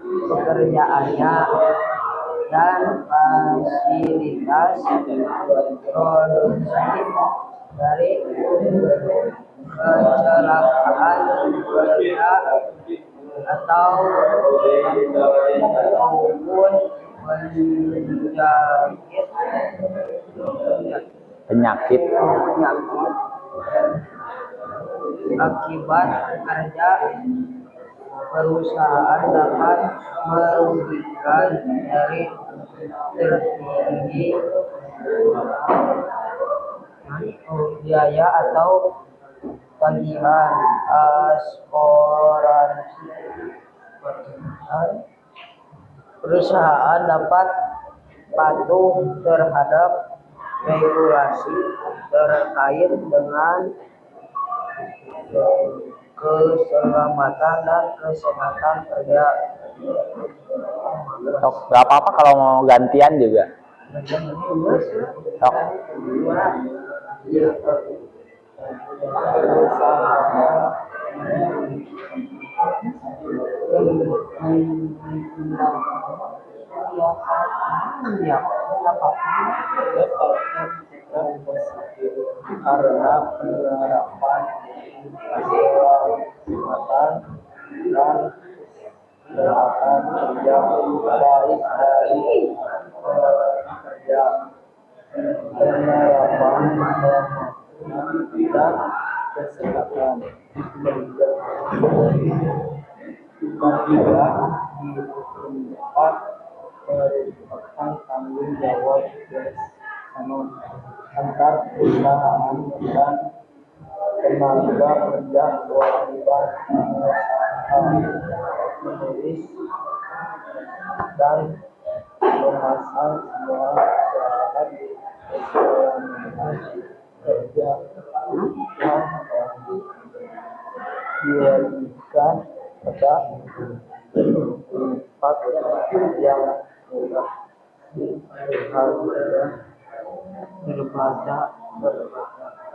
pekerjaannya dan fasilitas produksi dari kecelakaan kerja atau maupun Penyakit. akibat kerja. Perusahaan dapat merugikan dari tertinggi biaya atau tagihan asuransi. Perusahaan dapat patuh terhadap regulasi terkait dengan keselamatan dan kesehatan kerja. Sok, gak apa-apa kalau mau gantian juga. Sok. Karena penerapan kesehatan dan kesehatan kerja baik dari pekerja, penerapan dan kesehatan kerja juga di tempat merupakan tanggung jawab bersama antar perusahaan dan tenaga kerja. Kewajiban pengusaha menulis dan memasang semua syarat keselamatan kerja yang diwajibkan pada tempat yang sudah diharuskan berbaca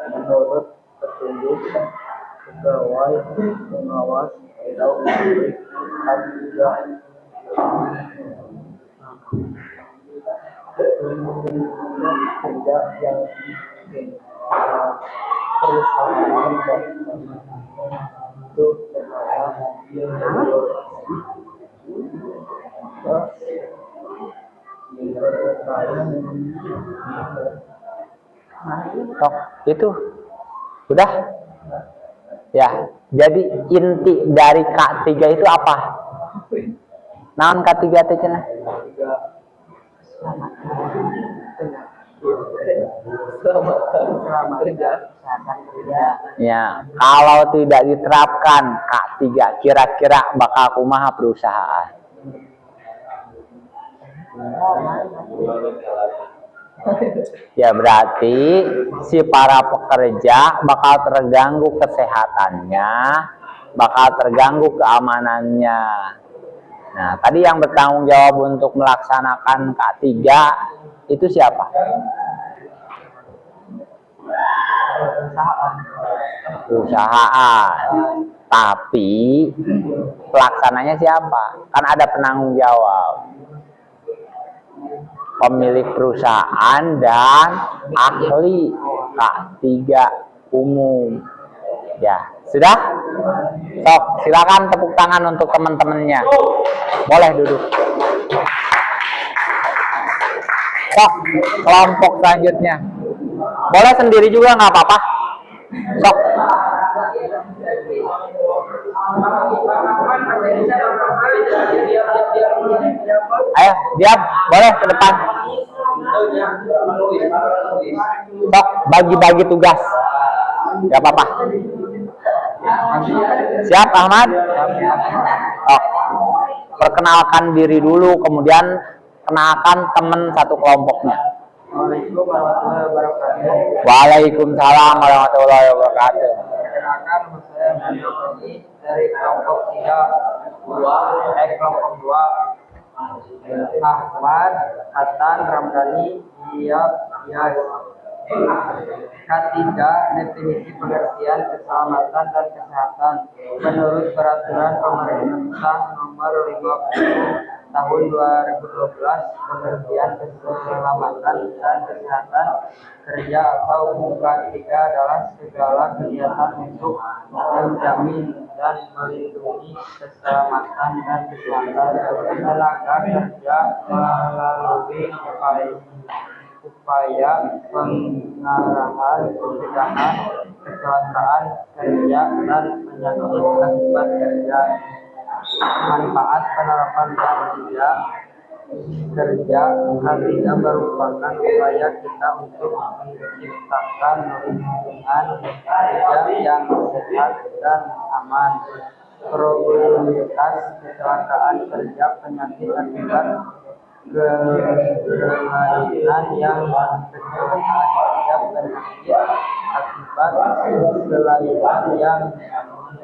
menurut petunjuk pegawai pengawas atau kerja kerja yang perusahaan itu Sok, itu udah ya. Jadi inti dari K3 itu apa? Naon K3 teh cenah? selamat kerja. Ya, kalau tidak diterapkan K3, kira-kira bakal kumaha perusahaan? Ya berarti si para pekerja bakal terganggu kesehatannya, bakal terganggu keamanannya. Nah, tadi yang bertanggung jawab untuk melaksanakan K3 itu siapa? Perusahaan. Tapi pelaksananya siapa? Kan ada penanggung jawab. Pemilik perusahaan dan ahli K3 umum. Ya, sudah? Sok, silakan tepuk tangan untuk teman-temannya. Boleh duduk. Sok, kelompok selanjutnya. Boleh sendiri juga nggak apa-apa. Sok. Ayo, diam. Boleh ke depan. Sok, bagi-bagi tugas. Gak apa-apa. Siap, Ahmad? Oh, perkenalkan diri dulu, kemudian kenalkan teman satu kelompoknya. Assalamualaikum warahmatullahi wabarakatuh. Waalaikumsalam warahmatullahi wabarakatuh. Perkenalkan, nama saya Mario Roni dari kelompok 2, kelompok 2. Ahmad, Hasan, Ramdhani, Iyab, Yas. K3, definisi pengertian keselamatan dan kesehatan menurut peraturan pemerintah nomor 50 tahun 2012, pengertian keselamatan dan kesehatan kerja atau K3 adalah segala kegiatan untuk menjamin dan melindungi keselamatan dan kesehatan tenaga kerja melalui upaya pengarahan, pencegahan kecelakaan kerja dan penyakit akibat kerja. Manfaat penerapan kerja K3 merupakan upaya kita untuk menciptakan lingkungan kerja yang sehat dan aman. Probabilitas kecelakaan kerja, penyakit akibat kelainan yang kecelakaan kerja, penyakit akibat kelainan yang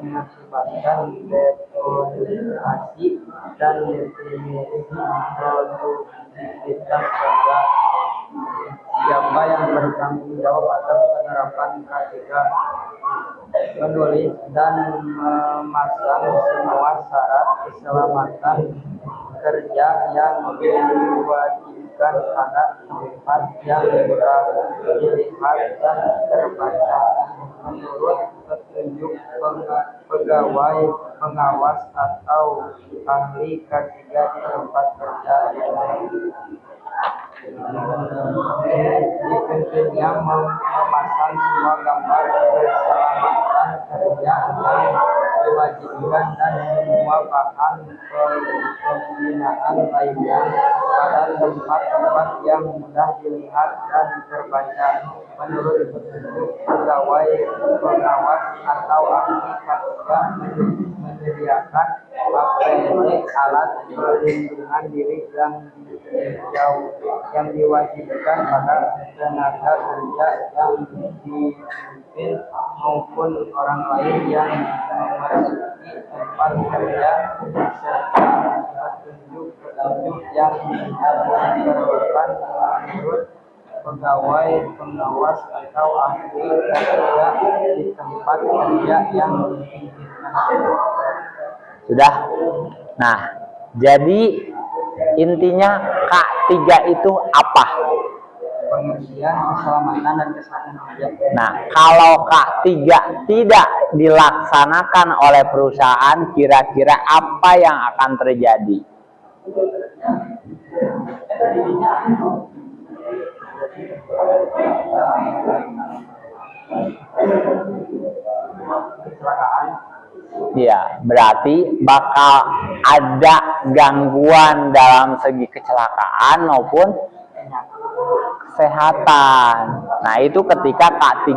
mengakibatkan deformasi dan definisi produktivitas kerja. Siapa yang bertanggung jawab atas penerapan K3? Menulis dan memasang semua syarat keselamatan kerja yang diwajibkan pada tempat yang mudah dilihat dan terbaca menurut petunjuk pegawai pengawas atau ahli K3 di tempat kerja. Dipintinya memasang semua gambar keselamatan kerja yang diwajibkan dan semua bahan pembinaan lainnya pada tempat-tempat yang mudah dilihat dan terbaca menurut petunjuk pegawai pengawas atau ahli K3 menyediakan APD alat perlindungan diri yang diwajibkan pada tenaga kerja yang dipimpin maupun orang lain yang memasuki tempat kerja serta petunjuk yang diperlukan menurut pegawai pengawas atau ahli kerja di tempat kerja yang dipimpinnya. Sudah? Nah, jadi intinya K3 itu apa? Pengertian keselamatan dan kesehatan kerja. Nah, kalau K3 tidak dilaksanakan oleh perusahaan, kira-kira apa yang akan terjadi? Kecelakaan. Ya, berarti bakal ada gangguan dalam segi kecelakaan maupun kesehatan. Nah, itu ketika K3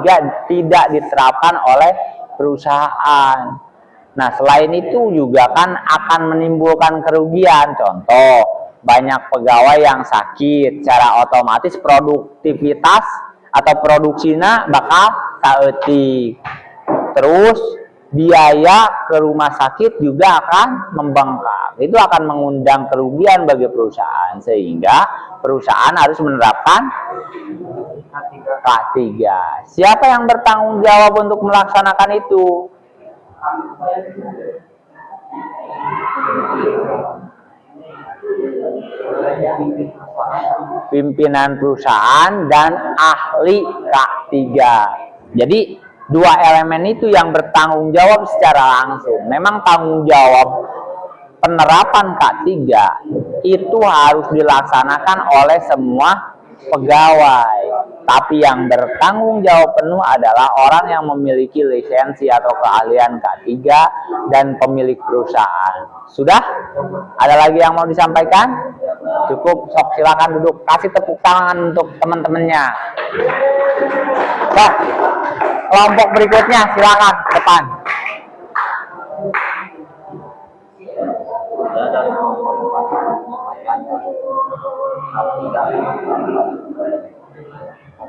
tidak diterapkan oleh perusahaan. Nah, selain itu juga kan akan menimbulkan kerugian. Contoh, banyak pegawai yang sakit, secara otomatis produktivitas atau produksinya bakal saeutik. Terus biaya ke rumah sakit juga akan membengkak. itu akan mengundang kerugian bagi perusahaan, sehingga perusahaan harus menerapkan K3. Siapa yang bertanggung jawab untuk melaksanakan itu? Pimpinan perusahaan dan ahli K3. Jadi dua elemen itu yang bertanggung jawab secara langsung. Memang tanggung jawab penerapan K3 itu harus dilaksanakan oleh semua pegawai, tapi yang bertanggung jawab penuh adalah orang yang memiliki lisensi atau keahlian K3 dan pemilik perusahaan. Sudah? Ada lagi yang mau disampaikan? Cukup, sok silakan duduk, kasih tepuk tangan untuk teman-temannya. Sok, kelompok berikutnya silakan depan.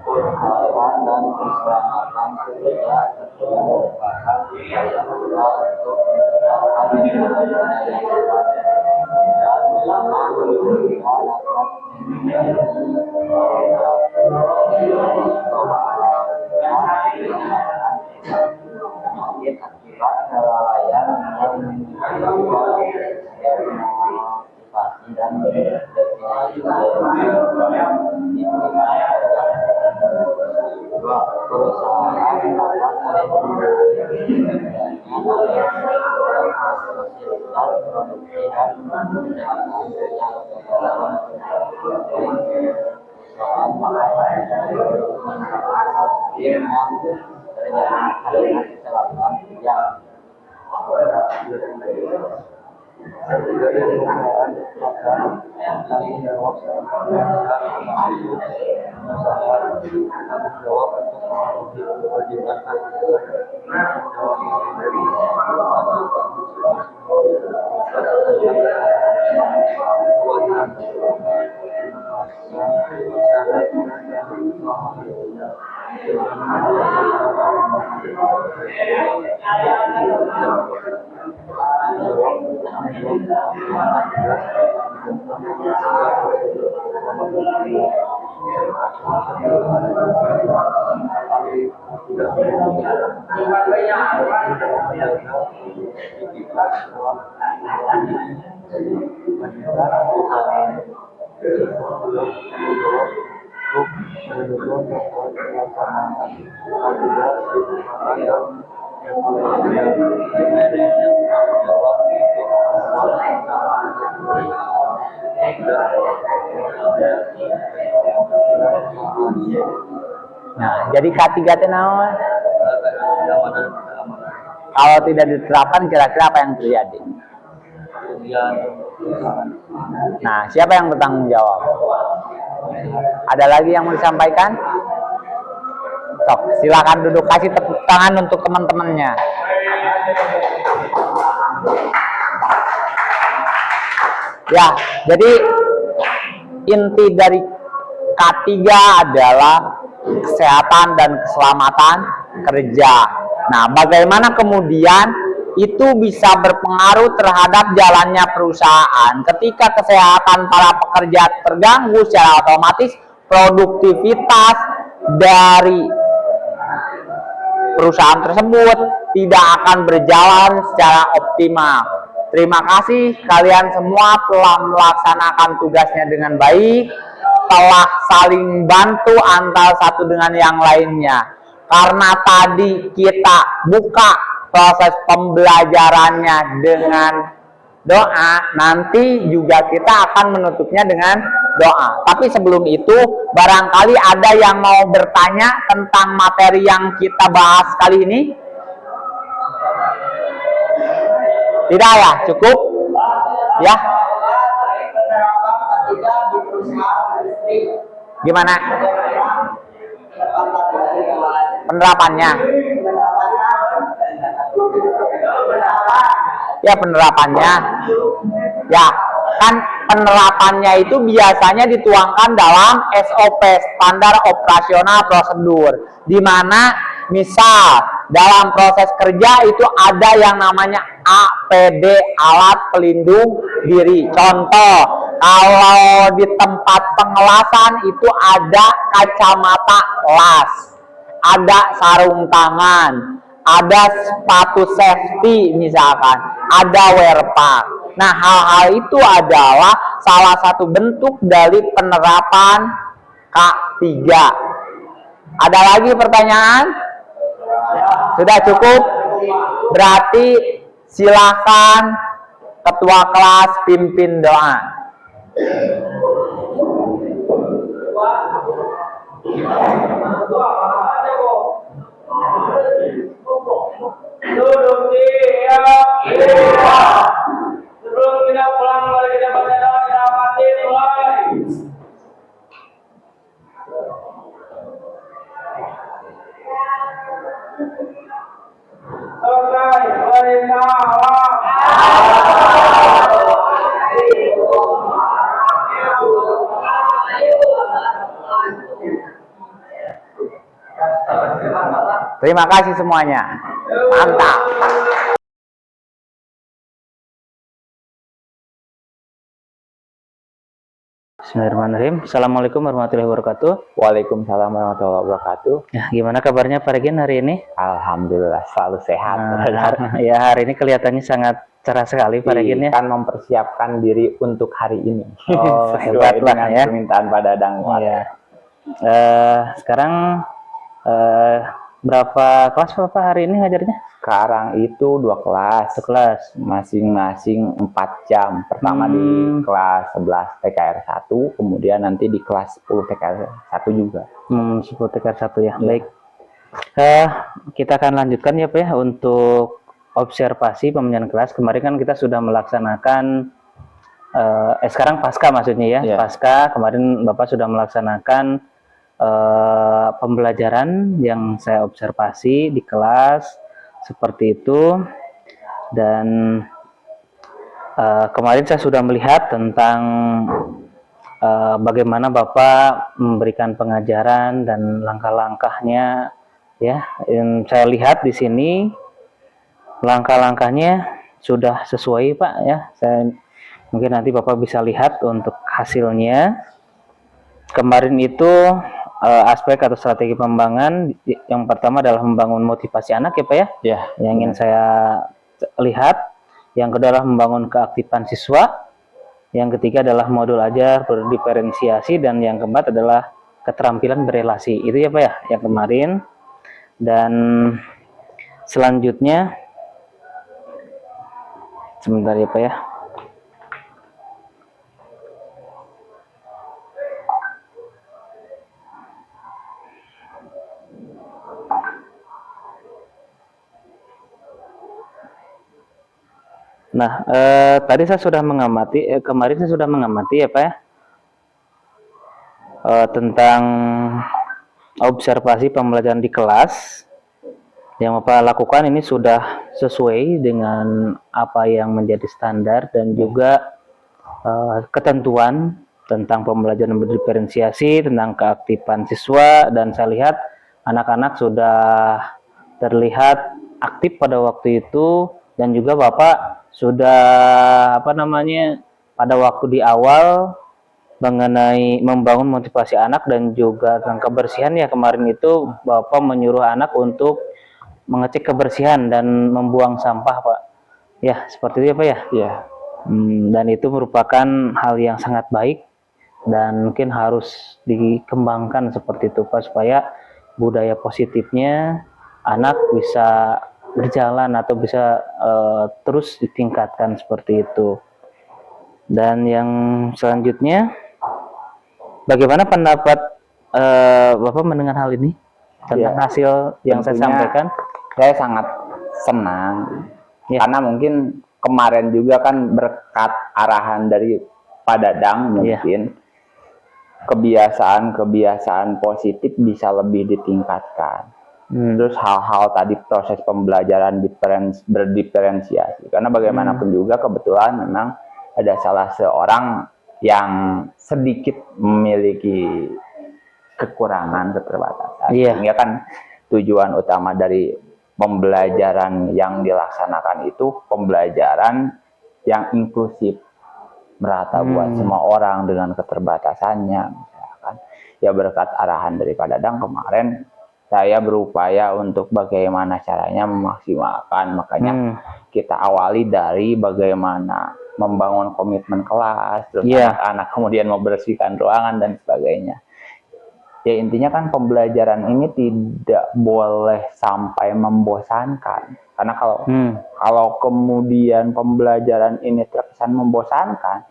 Kesehatan dan keselamatan kerja merupakan untuk akibat kelalaian yang motivasi dan perusahaan Nah, jadi K3 itu naon? Kalau tidak diterapkan, kira-kira apa yang terjadi? Nah, siapa yang bertanggung jawab? Ada lagi yang mau disampaikan? Sok, silakan duduk, kasih tepuk tangan untuk teman-temannya. Ya, jadi inti dari K3 adalah kesehatan dan keselamatan kerja. Nah, bagaimana kemudian itu bisa berpengaruh terhadap jalannya perusahaan? Ketika kesehatan para pekerja terganggu, secara otomatis produktivitas dari perusahaan tersebut tidak akan berjalan secara optimal. Terima kasih kalian semua telah melaksanakan tugasnya dengan baik, telah saling bantu antara satu dengan yang lainnya. Karena tadi kita buka proses pembelajarannya dengan doa, nanti juga kita akan menutupnya dengan doa. Tapi sebelum itu, barangkali ada yang mau bertanya tentang materi yang kita bahas kali ini? Tidak ya? Cukup? Ya? Gimana? Penerapannya? Ya, penerapannya. Ya, kan penerapannya itu biasanya dituangkan dalam SOP, standar operasional prosedur, di mana misal dalam proses kerja itu ada yang namanya APD, alat pelindung diri. Contoh, kalau di tempat pengelasan itu ada kacamata las, ada sarung tangan, ada sepatu safety misalkan, ada wear pack. Nah, hal-hal itu adalah salah satu bentuk dari penerapan K3. Ada lagi pertanyaan? Sudah cukup? Berarti silakan ketua kelas pimpin doa. Duduk siap. Sebelum kita pulang, mari kita baca doa kita mati mulai. Selesai. Terima kasih semuanya. Mantap. Bismillahirrahmanirrahim. Assalamualaikum warahmatullahi wabarakatuh. Waalaikumsalam warahmatullahi wabarakatuh. Ya, gimana kabarnya Pak Regen hari ini? Alhamdulillah selalu sehat. Ya, hari ini kelihatannya sangat cerah sekali Pak Regen ya. Kan mempersiapkan diri untuk hari ini. Oh, Sesuai hebat lah dengan ya. permintaan Pak Dadang. Iya. Sekarang berapa kelas Bapak hari ini ngajarnya? Sekarang itu 2 kelas. Satu kelas. Masing-masing 4 jam. Pertama di kelas 11 TKR 1, kemudian nanti di kelas 10 TKR 1 juga. 10 TKR 1 ya. Baik. Kita akan lanjutkan ya Pak ya untuk observasi pembinaan kelas. Kemarin kan kita sudah melaksanakan sekarang pasca maksudnya ya. Iya. Pasca kemarin Bapak sudah melaksanakan pembelajaran yang saya observasi di kelas seperti itu, dan kemarin saya sudah melihat tentang bagaimana Bapak memberikan pengajaran dan langkah-langkahnya ya. Yang saya lihat di sini langkah-langkahnya sudah sesuai Pak ya. Mungkin nanti Bapak bisa lihat untuk hasilnya. Kemarin itu aspek atau strategi pengembangan yang pertama adalah membangun motivasi anak ya Pak ya. Ya, Yang ingin saya lihat. Yang kedua adalah membangun keaktifan siswa. Yang ketiga adalah modul ajar berdiferensiasi, dan yang keempat adalah keterampilan berelasi. Itu ya Pak ya yang kemarin. Dan selanjutnya sebentar ya Pak ya. Nah, tadi saya sudah mengamati, kemarin saya sudah mengamati ya Pak ya, tentang observasi pembelajaran di kelas. Yang Bapak lakukan ini sudah sesuai dengan apa yang menjadi standar dan juga ketentuan tentang pembelajaran berdiferensiasi, tentang keaktifan siswa, dan saya lihat anak-anak sudah terlihat aktif pada waktu itu, dan juga Bapak sudah pada waktu di awal mengenai membangun motivasi anak dan juga tentang kebersihan ya. Kemarin itu Bapak menyuruh anak untuk mengecek kebersihan dan membuang sampah Pak ya, seperti itu ya Pak ya. Iya. Dan itu merupakan hal yang sangat baik dan mungkin harus dikembangkan seperti itu Pak, supaya budaya positifnya anak bisa berjalan atau bisa terus ditingkatkan seperti itu. Dan yang selanjutnya, bagaimana pendapat Bapak mendengar hal ini tentang hasil yang saya sampaikan? Saya sangat senang karena mungkin kemarin juga kan berkat arahan dari Pak Dadang, mungkin kebiasaan-kebiasaan positif bisa lebih ditingkatkan. Terus hal-hal tadi proses pembelajaran berdiferensiasi, karena bagaimanapun juga kebetulan memang ada salah seorang yang sedikit memiliki kekurangan, keterbatasan. Sehingga kan tujuan utama dari pembelajaran yang dilaksanakan itu pembelajaran yang inklusif, merata buat semua orang dengan keterbatasannya. Misalkan ya berkat arahan dari Pak Dadang kemarin, saya berupaya untuk bagaimana caranya memaksimalkan. Makanya kita awali dari bagaimana membangun komitmen kelas, terus anak-anak kemudian membersihkan ruangan dan sebagainya. Ya intinya kan pembelajaran ini tidak boleh sampai membosankan. Karena kalau kemudian pembelajaran ini terkesan membosankan,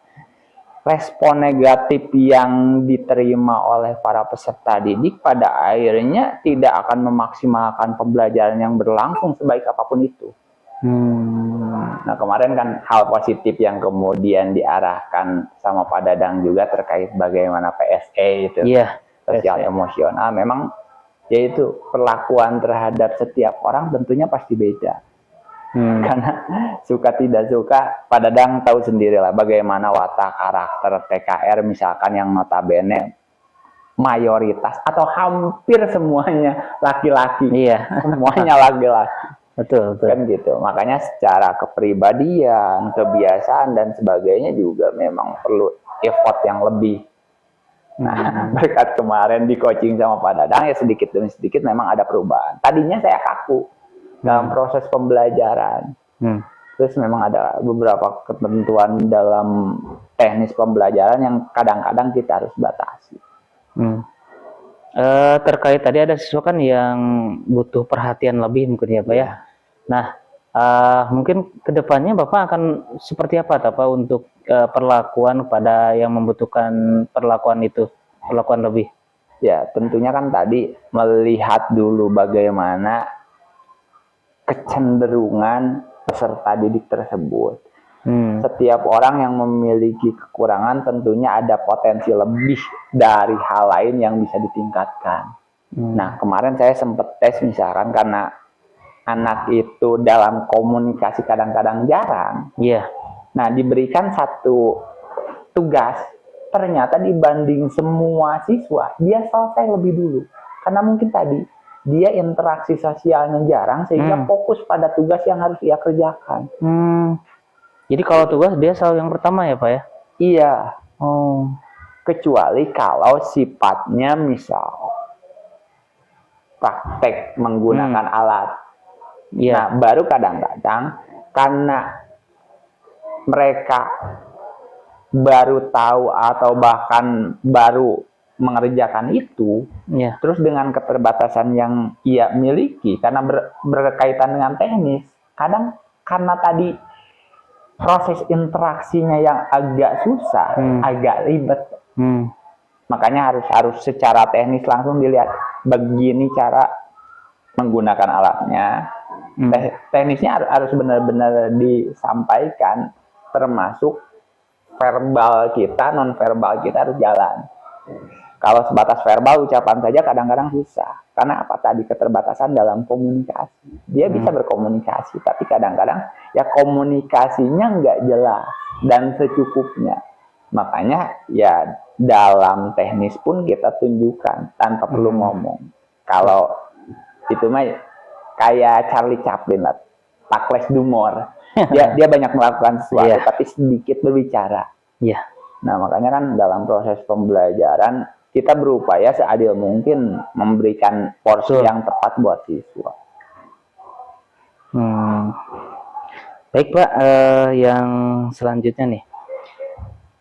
respon negatif yang diterima oleh para peserta didik pada akhirnya tidak akan memaksimalkan pembelajaran yang berlangsung sebaik apapun itu. Nah kemarin kan hal positif yang kemudian diarahkan sama Pak Dadang juga terkait bagaimana PSE itu, sosial emosional, memang yaitu perlakuan terhadap setiap orang tentunya pasti beda. Karena suka tidak suka, Pak Dadang tahu sendirilah bagaimana watak karakter TKR misalkan yang notabene mayoritas atau hampir semuanya laki-laki, semuanya laki-laki. Betul. Kan gitu. Makanya secara kepribadian, kebiasaan dan sebagainya juga memang perlu effort yang lebih. Nah, berkat kemarin di coaching sama Pak Dadang ya sedikit demi sedikit memang ada perubahan. Tadinya saya kaku dalam proses pembelajaran. Terus memang ada beberapa ketentuan dalam teknis pembelajaran yang kadang-kadang kita harus batasi. Terkait tadi ada siswa kan yang butuh perhatian lebih mungkin ya Pak ya. Nah, mungkin kedepannya Bapak akan seperti apa Pak untuk perlakuan pada yang membutuhkan perlakuan lebih? Ya, tentunya kan tadi melihat dulu bagaimana kecenderungan peserta didik tersebut. Setiap orang yang memiliki kekurangan tentunya ada potensi lebih dari hal lain yang bisa ditingkatkan. Nah, kemarin saya sempat tes misalkan karena anak itu dalam komunikasi kadang-kadang jarang. Nah, diberikan satu tugas, ternyata dibanding semua siswa, dia selesai lebih dulu. Karena mungkin tadi, dia interaksi sosialnya jarang, sehingga fokus pada tugas yang harus ia kerjakan. Jadi kalau tugas, dia selalu yang pertama ya Pak ya? Iya. Kecuali kalau sifatnya misal praktek menggunakan alat. Nah, baru kadang-kadang karena mereka baru tahu atau bahkan baru mengerjakan itu, terus dengan keterbatasan yang ia miliki karena berkaitan dengan teknis, kadang karena tadi proses interaksinya yang agak susah, agak ribet, makanya harus secara teknis langsung dilihat begini cara menggunakan alatnya. Teknisnya harus benar-benar disampaikan, termasuk verbal kita, non verbal kita harus jalan. Kalau sebatas verbal ucapan saja kadang-kadang susah. Karena apa tadi keterbatasan dalam komunikasi. Dia bisa berkomunikasi, tapi kadang-kadang ya komunikasinya nggak jelas dan secukupnya. Makanya ya dalam teknis pun kita tunjukkan tanpa perlu ngomong. Kalau itu mah kayak Charlie Chaplin lah, Takles Dumor. Dia banyak melakukan sesuatu, tapi sedikit berbicara. Nah, makanya kan dalam proses pembelajaran kita berupaya seadil mungkin memberikan porsi yang tepat buat siswa. Baik Pak, yang selanjutnya nih,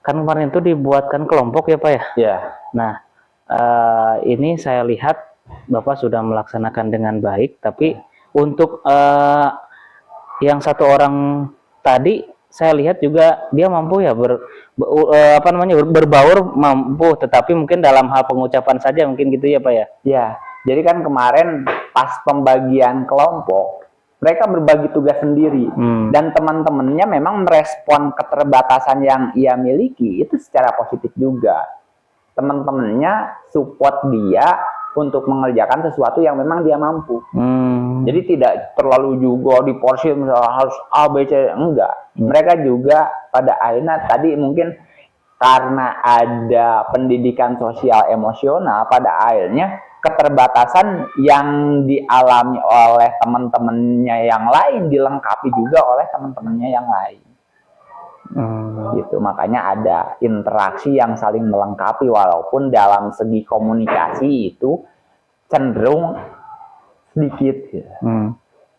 kan kemarin itu dibuatkan kelompok ya Pak ya? Nah, ini saya lihat Bapak sudah melaksanakan dengan baik, tapi untuk yang satu orang tadi saya lihat juga dia mampu ya berbaur mampu, tetapi mungkin dalam hal pengucapan saja mungkin gitu ya Pak ya? Jadi kan kemarin pas pembagian kelompok mereka berbagi tugas sendiri dan teman-temannya memang merespon keterbatasan yang ia miliki itu secara positif juga. Teman-temannya support dia untuk mengerjakan sesuatu yang memang dia mampu. Jadi tidak terlalu juga diporsir misalnya harus A, B, C, enggak. Mereka juga pada akhirnya tadi mungkin karena ada pendidikan sosial emosional, pada akhirnya keterbatasan yang dialami oleh teman-temannya yang lain dilengkapi juga oleh teman-temannya yang lain. Gitu, makanya ada interaksi yang saling melengkapi, walaupun dalam segi komunikasi itu cenderung sedikit.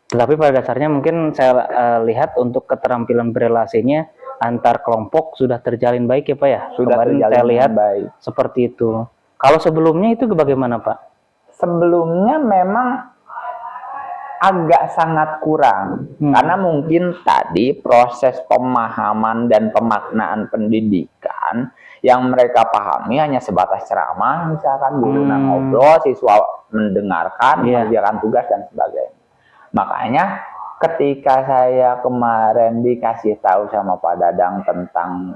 Tetapi pada dasarnya mungkin saya lihat untuk keterampilan berelasinya antar kelompok sudah terjalin baik ya Pak ya? Sudah Kemarin terjalin saya lihat baik. seperti itu. Kalau sebelumnya itu bagaimana Pak? Sebelumnya memang agak sangat kurang, karena mungkin tadi proses pemahaman dan pemaknaan pendidikan yang mereka pahami hanya sebatas ceramah, misalkan guru ngobrol, siswa mendengarkan, mengerjakan tugas dan sebagainya. Makanya ketika saya kemarin dikasih tahu sama Pak Dadang tentang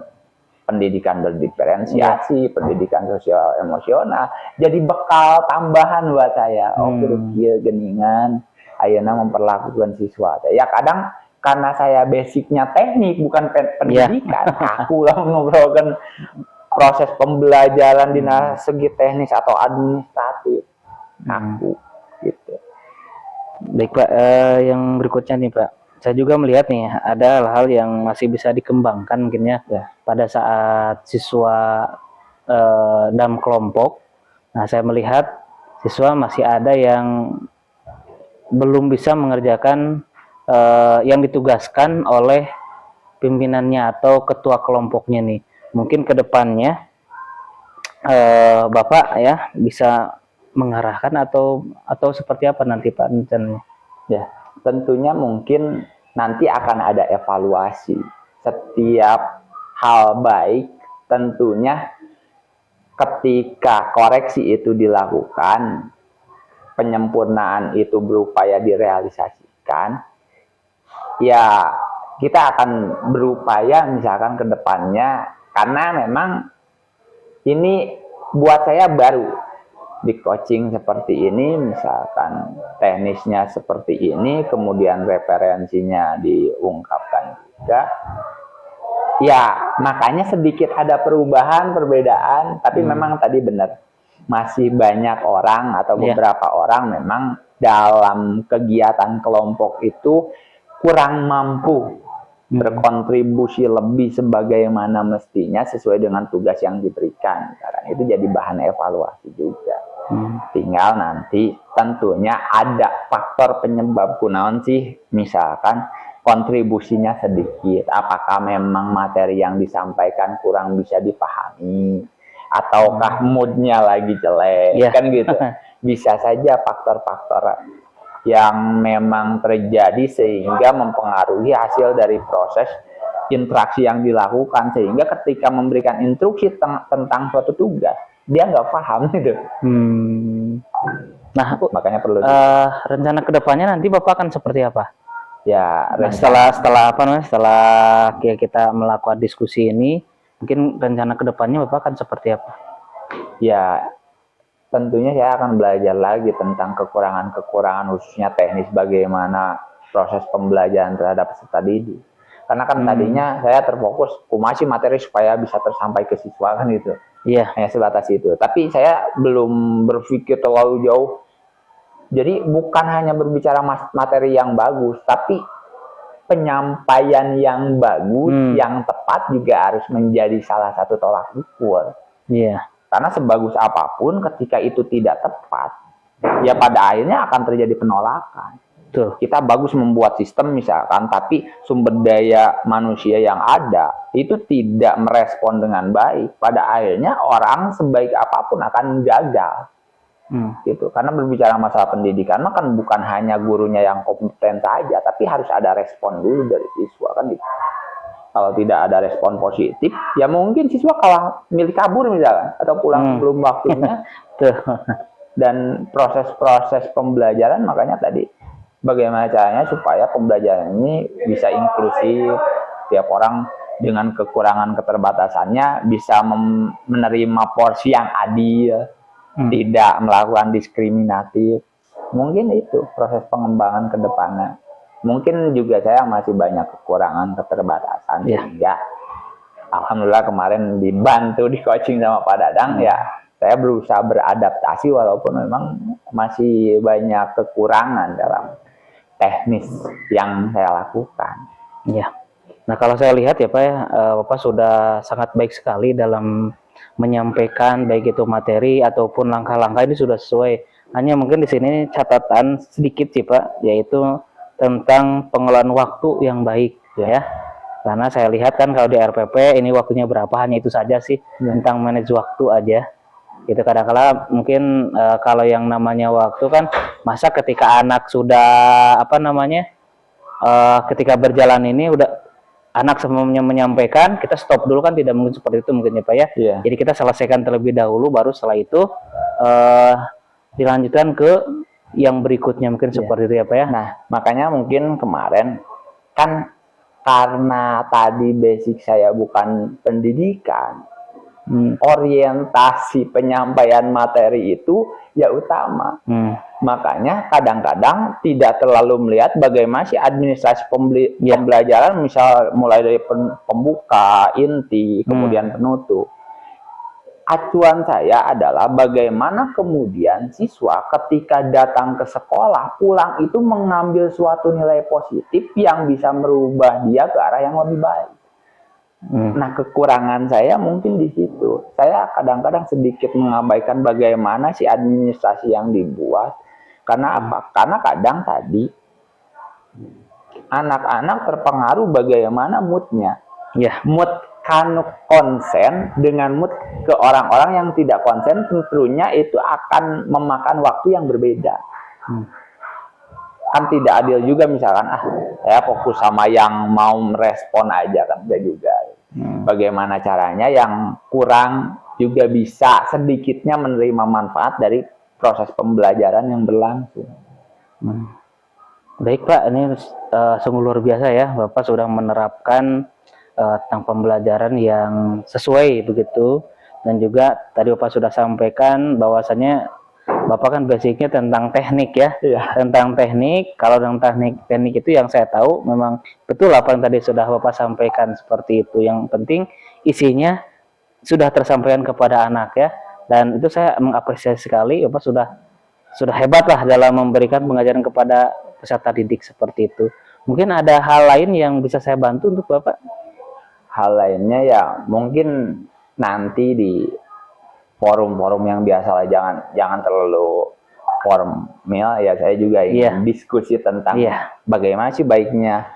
pendidikan berdiferensiasi, pendidikan sosial emosional, jadi bekal tambahan buat saya. Oh, kieu geningan ayeuna memperlakukan siswa. Ya kadang karena saya basicnya teknik bukan pendidikan, aku lah ngobrolkan proses pembelajaran di segi teknis atau administratif, aku gitu. Baik Pak, yang berikutnya nih Pak, saya juga melihat nih ada hal-hal yang masih bisa dikembangkan mungkin ya, pada saat siswa dalam kelompok. Nah, saya melihat siswa masih ada yang belum bisa mengerjakan yang ditugaskan oleh pimpinannya atau ketua kelompoknya nih. Mungkin ke depannya Bapak ya bisa mengarahkan atau seperti apa nanti Pak rencananya? Ya, tentunya mungkin nanti akan ada evaluasi setiap hal baik. Tentunya ketika koreksi itu dilakukan, penyempurnaan itu berupaya direalisasikan, ya kita akan berupaya misalkan ke depannya, karena memang ini buat saya baru di coaching seperti ini, misalkan teknisnya seperti ini, kemudian referensinya diungkapkan juga. Ya, makanya sedikit ada perubahan, perbedaan, tapi memang tadi benar, masih banyak orang atau beberapa orang memang dalam kegiatan kelompok itu kurang mampu berkontribusi lebih sebagaimana mestinya sesuai dengan tugas yang diberikan. Karena itu jadi bahan evaluasi juga. Tinggal nanti tentunya ada faktor penyebab kunaon sih, misalkan kontribusinya sedikit, apakah memang materi yang disampaikan kurang bisa dipahami, ataukah moodnya lagi jelek, kan gitu. Bisa saja faktor-faktor yang memang terjadi sehingga mempengaruhi hasil dari proses interaksi yang dilakukan, sehingga ketika memberikan instruksi tentang suatu tugas dia nggak paham gitu. Nah, makanya perlu rencana kedepannya nanti Bapak akan seperti apa? Ya, nah, setelah kita melakukan diskusi ini, mungkin rencana kedepannya Bapak akan seperti apa? Ya, tentunya saya akan belajar lagi tentang kekurangan-kekurangan khususnya teknis, bagaimana proses pembelajaran terhadap peserta didik. Karena kan tadinya saya terfokus kumasi materi supaya bisa tersampai ke siswa kan gitu. Hanya sebatas itu. Tapi saya belum berpikir terlalu jauh. Jadi bukan hanya berbicara materi yang bagus, tapi penyampaian yang bagus, yang tepat juga harus menjadi salah satu tolak ukur. Karena sebagus apapun ketika itu tidak tepat, ya pada akhirnya akan terjadi penolakan. Kita bagus membuat sistem misalkan, tapi sumber daya manusia yang ada itu tidak merespon dengan baik. Pada akhirnya orang sebaik apapun akan gagal. Gitu. Karena berbicara masalah pendidikan, kan bukan hanya gurunya yang kompeten saja, tapi harus ada respon dulu dari siswa kan gitu. Kalau tidak ada respon positif, ya mungkin siswa kalah milih kabur misalkan, atau pulang sebelum waktunya. Dan proses-proses pembelajaran, makanya tadi bagaimana caranya supaya pembelajaran ini bisa inklusif, tiap orang dengan kekurangan keterbatasannya bisa menerima porsi yang adil, tidak melakukan diskriminatif. Mungkin itu proses pengembangan ke depannya. Mungkin juga saya masih banyak kekurangan keterbatasan, sehingga alhamdulillah kemarin dibantu di coaching sama Pak Dadang, ya saya berusaha beradaptasi walaupun memang masih banyak kekurangan dalam teknis yang saya lakukan. Iya. Nah, kalau saya lihat ya Pak ya, Bapak sudah sangat baik sekali dalam menyampaikan baik itu materi ataupun langkah-langkah ini sudah sesuai. Hanya mungkin di sini catatan sedikit sih Pak, yaitu tentang pengelolaan waktu yang baik ya. Karena saya lihat kan kalau di RPP ini waktunya berapa, hanya itu saja sih, tentang manage waktu aja. Itu kadang-kala mungkin kalau yang namanya waktu kan, masa ketika anak sudah apa namanya, ketika berjalan ini udah anak sebelumnya menyampaikan, kita stop dulu kan, tidak mungkin seperti itu mungkin ya Pak ya. Jadi kita selesaikan terlebih dahulu, baru setelah itu dilanjutkan ke yang berikutnya mungkin seperti itu ya Pak ya. Nah, makanya mungkin kemarin kan karena tadi basic saya bukan pendidikan, orientasi penyampaian materi itu ya utama. Makanya kadang-kadang tidak terlalu melihat bagaimana sih administrasi pembelajaran, misal mulai dari pembuka, inti, kemudian penutup. Acuan saya adalah bagaimana kemudian siswa ketika datang ke sekolah, pulang itu mengambil suatu nilai positif yang bisa merubah dia ke arah yang lebih baik. Nah, kekurangan saya mungkin di situ. Saya kadang-kadang sedikit mengabaikan bagaimana sih administrasi yang dibuat. Karena apa? Karena kadang tadi anak-anak terpengaruh bagaimana moodnya. Mood konsen dengan mood ke orang-orang yang tidak konsen, tentunya itu akan memakan waktu yang berbeda. Kan tidak adil juga misalkan, saya fokus sama yang mau merespon aja, kan enggak juga. Bagaimana caranya yang kurang juga bisa sedikitnya menerima manfaat dari proses pembelajaran yang berlangsung. Baik Pak, ini sungguh luar biasa ya, Bapak sudah menerapkan tentang pembelajaran yang sesuai begitu, dan juga tadi Bapak sudah sampaikan bahwasannya Bapak kan basicnya tentang teknik ya, tentang teknik. Kalau tentang teknik itu yang saya tahu memang betul apa yang tadi sudah Bapak sampaikan seperti itu. Yang penting isinya sudah tersampaikan kepada anak ya, dan itu saya mengapresiasi sekali. Bapak sudah hebat lah dalam memberikan pengajaran kepada peserta didik seperti itu. Mungkin ada hal lain yang bisa saya bantu untuk Bapak? Hal lainnya ya mungkin nanti di forum-forum yang biasa lah, jangan terlalu formal ya. Saya juga ingin diskusi tentang bagaimana sih baiknya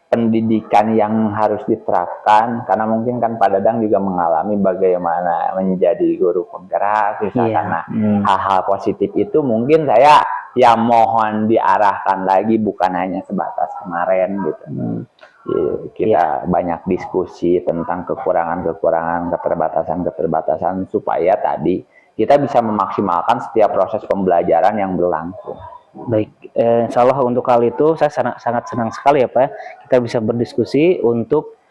pendidikan yang harus diterapkan, karena mungkin kan Pak Dadang juga mengalami bagaimana menjadi guru penggerak misalkan. Nah, hal-hal positif itu mungkin saya ya mohon diarahkan lagi, bukan hanya sebatas kemarin gitu. Kita banyak diskusi tentang kekurangan-kekurangan, keterbatasan-keterbatasan, supaya tadi kita bisa memaksimalkan setiap proses pembelajaran yang berlangsung. Baik, insya Allah untuk hal itu saya sangat senang sekali ya Pak ya, kita bisa berdiskusi untuk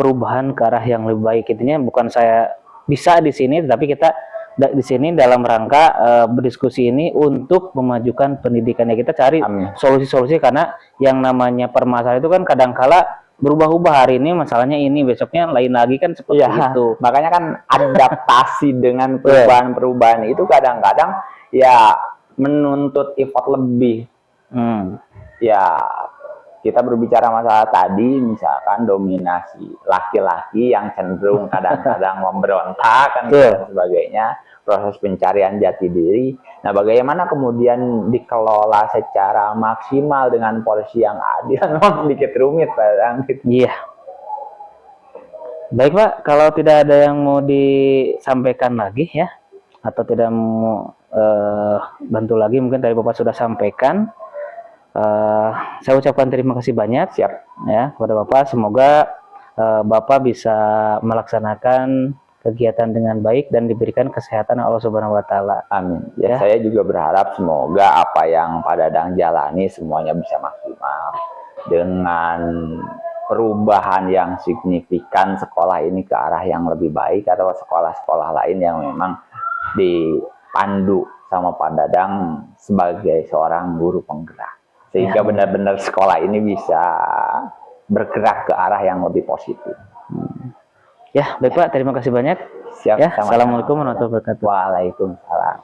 perubahan ke arah yang lebih baik. Intinya bukan saya bisa di sini, tapi kita di sini dalam rangka berdiskusi ini untuk memajukan pendidikannya. Kita cari solusi-solusi, karena yang namanya permasalahan itu kan kadang-kala berubah-ubah. Hari ini masalahnya ini, besoknya lain lagi kan, seperti itu. Makanya kan adaptasi dengan perubahan-perubahan itu kadang-kadang ya menuntut effort lebih. Ya, kita berbicara masalah tadi, misalkan dominasi laki-laki yang cenderung kadang-kadang memberontak kan, dan sebagainya, proses pencarian jati diri. Nah, bagaimana kemudian dikelola secara maksimal dengan porsi yang adil, memang sedikit rumit Pak. Iya. Baik Pak, kalau tidak ada yang mau disampaikan lagi ya, atau tidak mau bantu lagi, mungkin dari Bapak sudah sampaikan. Saya ucapkan terima kasih banyak ya kepada Bapak. Semoga Bapak bisa melaksanakan kegiatan dengan baik dan diberikan kesehatan Allah Subhanahu wa taala. Amin. Ya, saya juga berharap semoga apa yang Pak Dadang jalani semuanya bisa maksimal dengan perubahan yang signifikan, sekolah ini ke arah yang lebih baik, atau sekolah-sekolah lain yang memang dipandu sama Pak Dadang sebagai seorang guru penggerak, sehingga benar-benar sekolah ini bisa bergerak ke arah yang lebih positif. Ya, baik Pak, terima kasih banyak. Siap, Ya, sama-sama. assalamualaikum warahmatullahi wabarakatuh. Waalaikumsalam.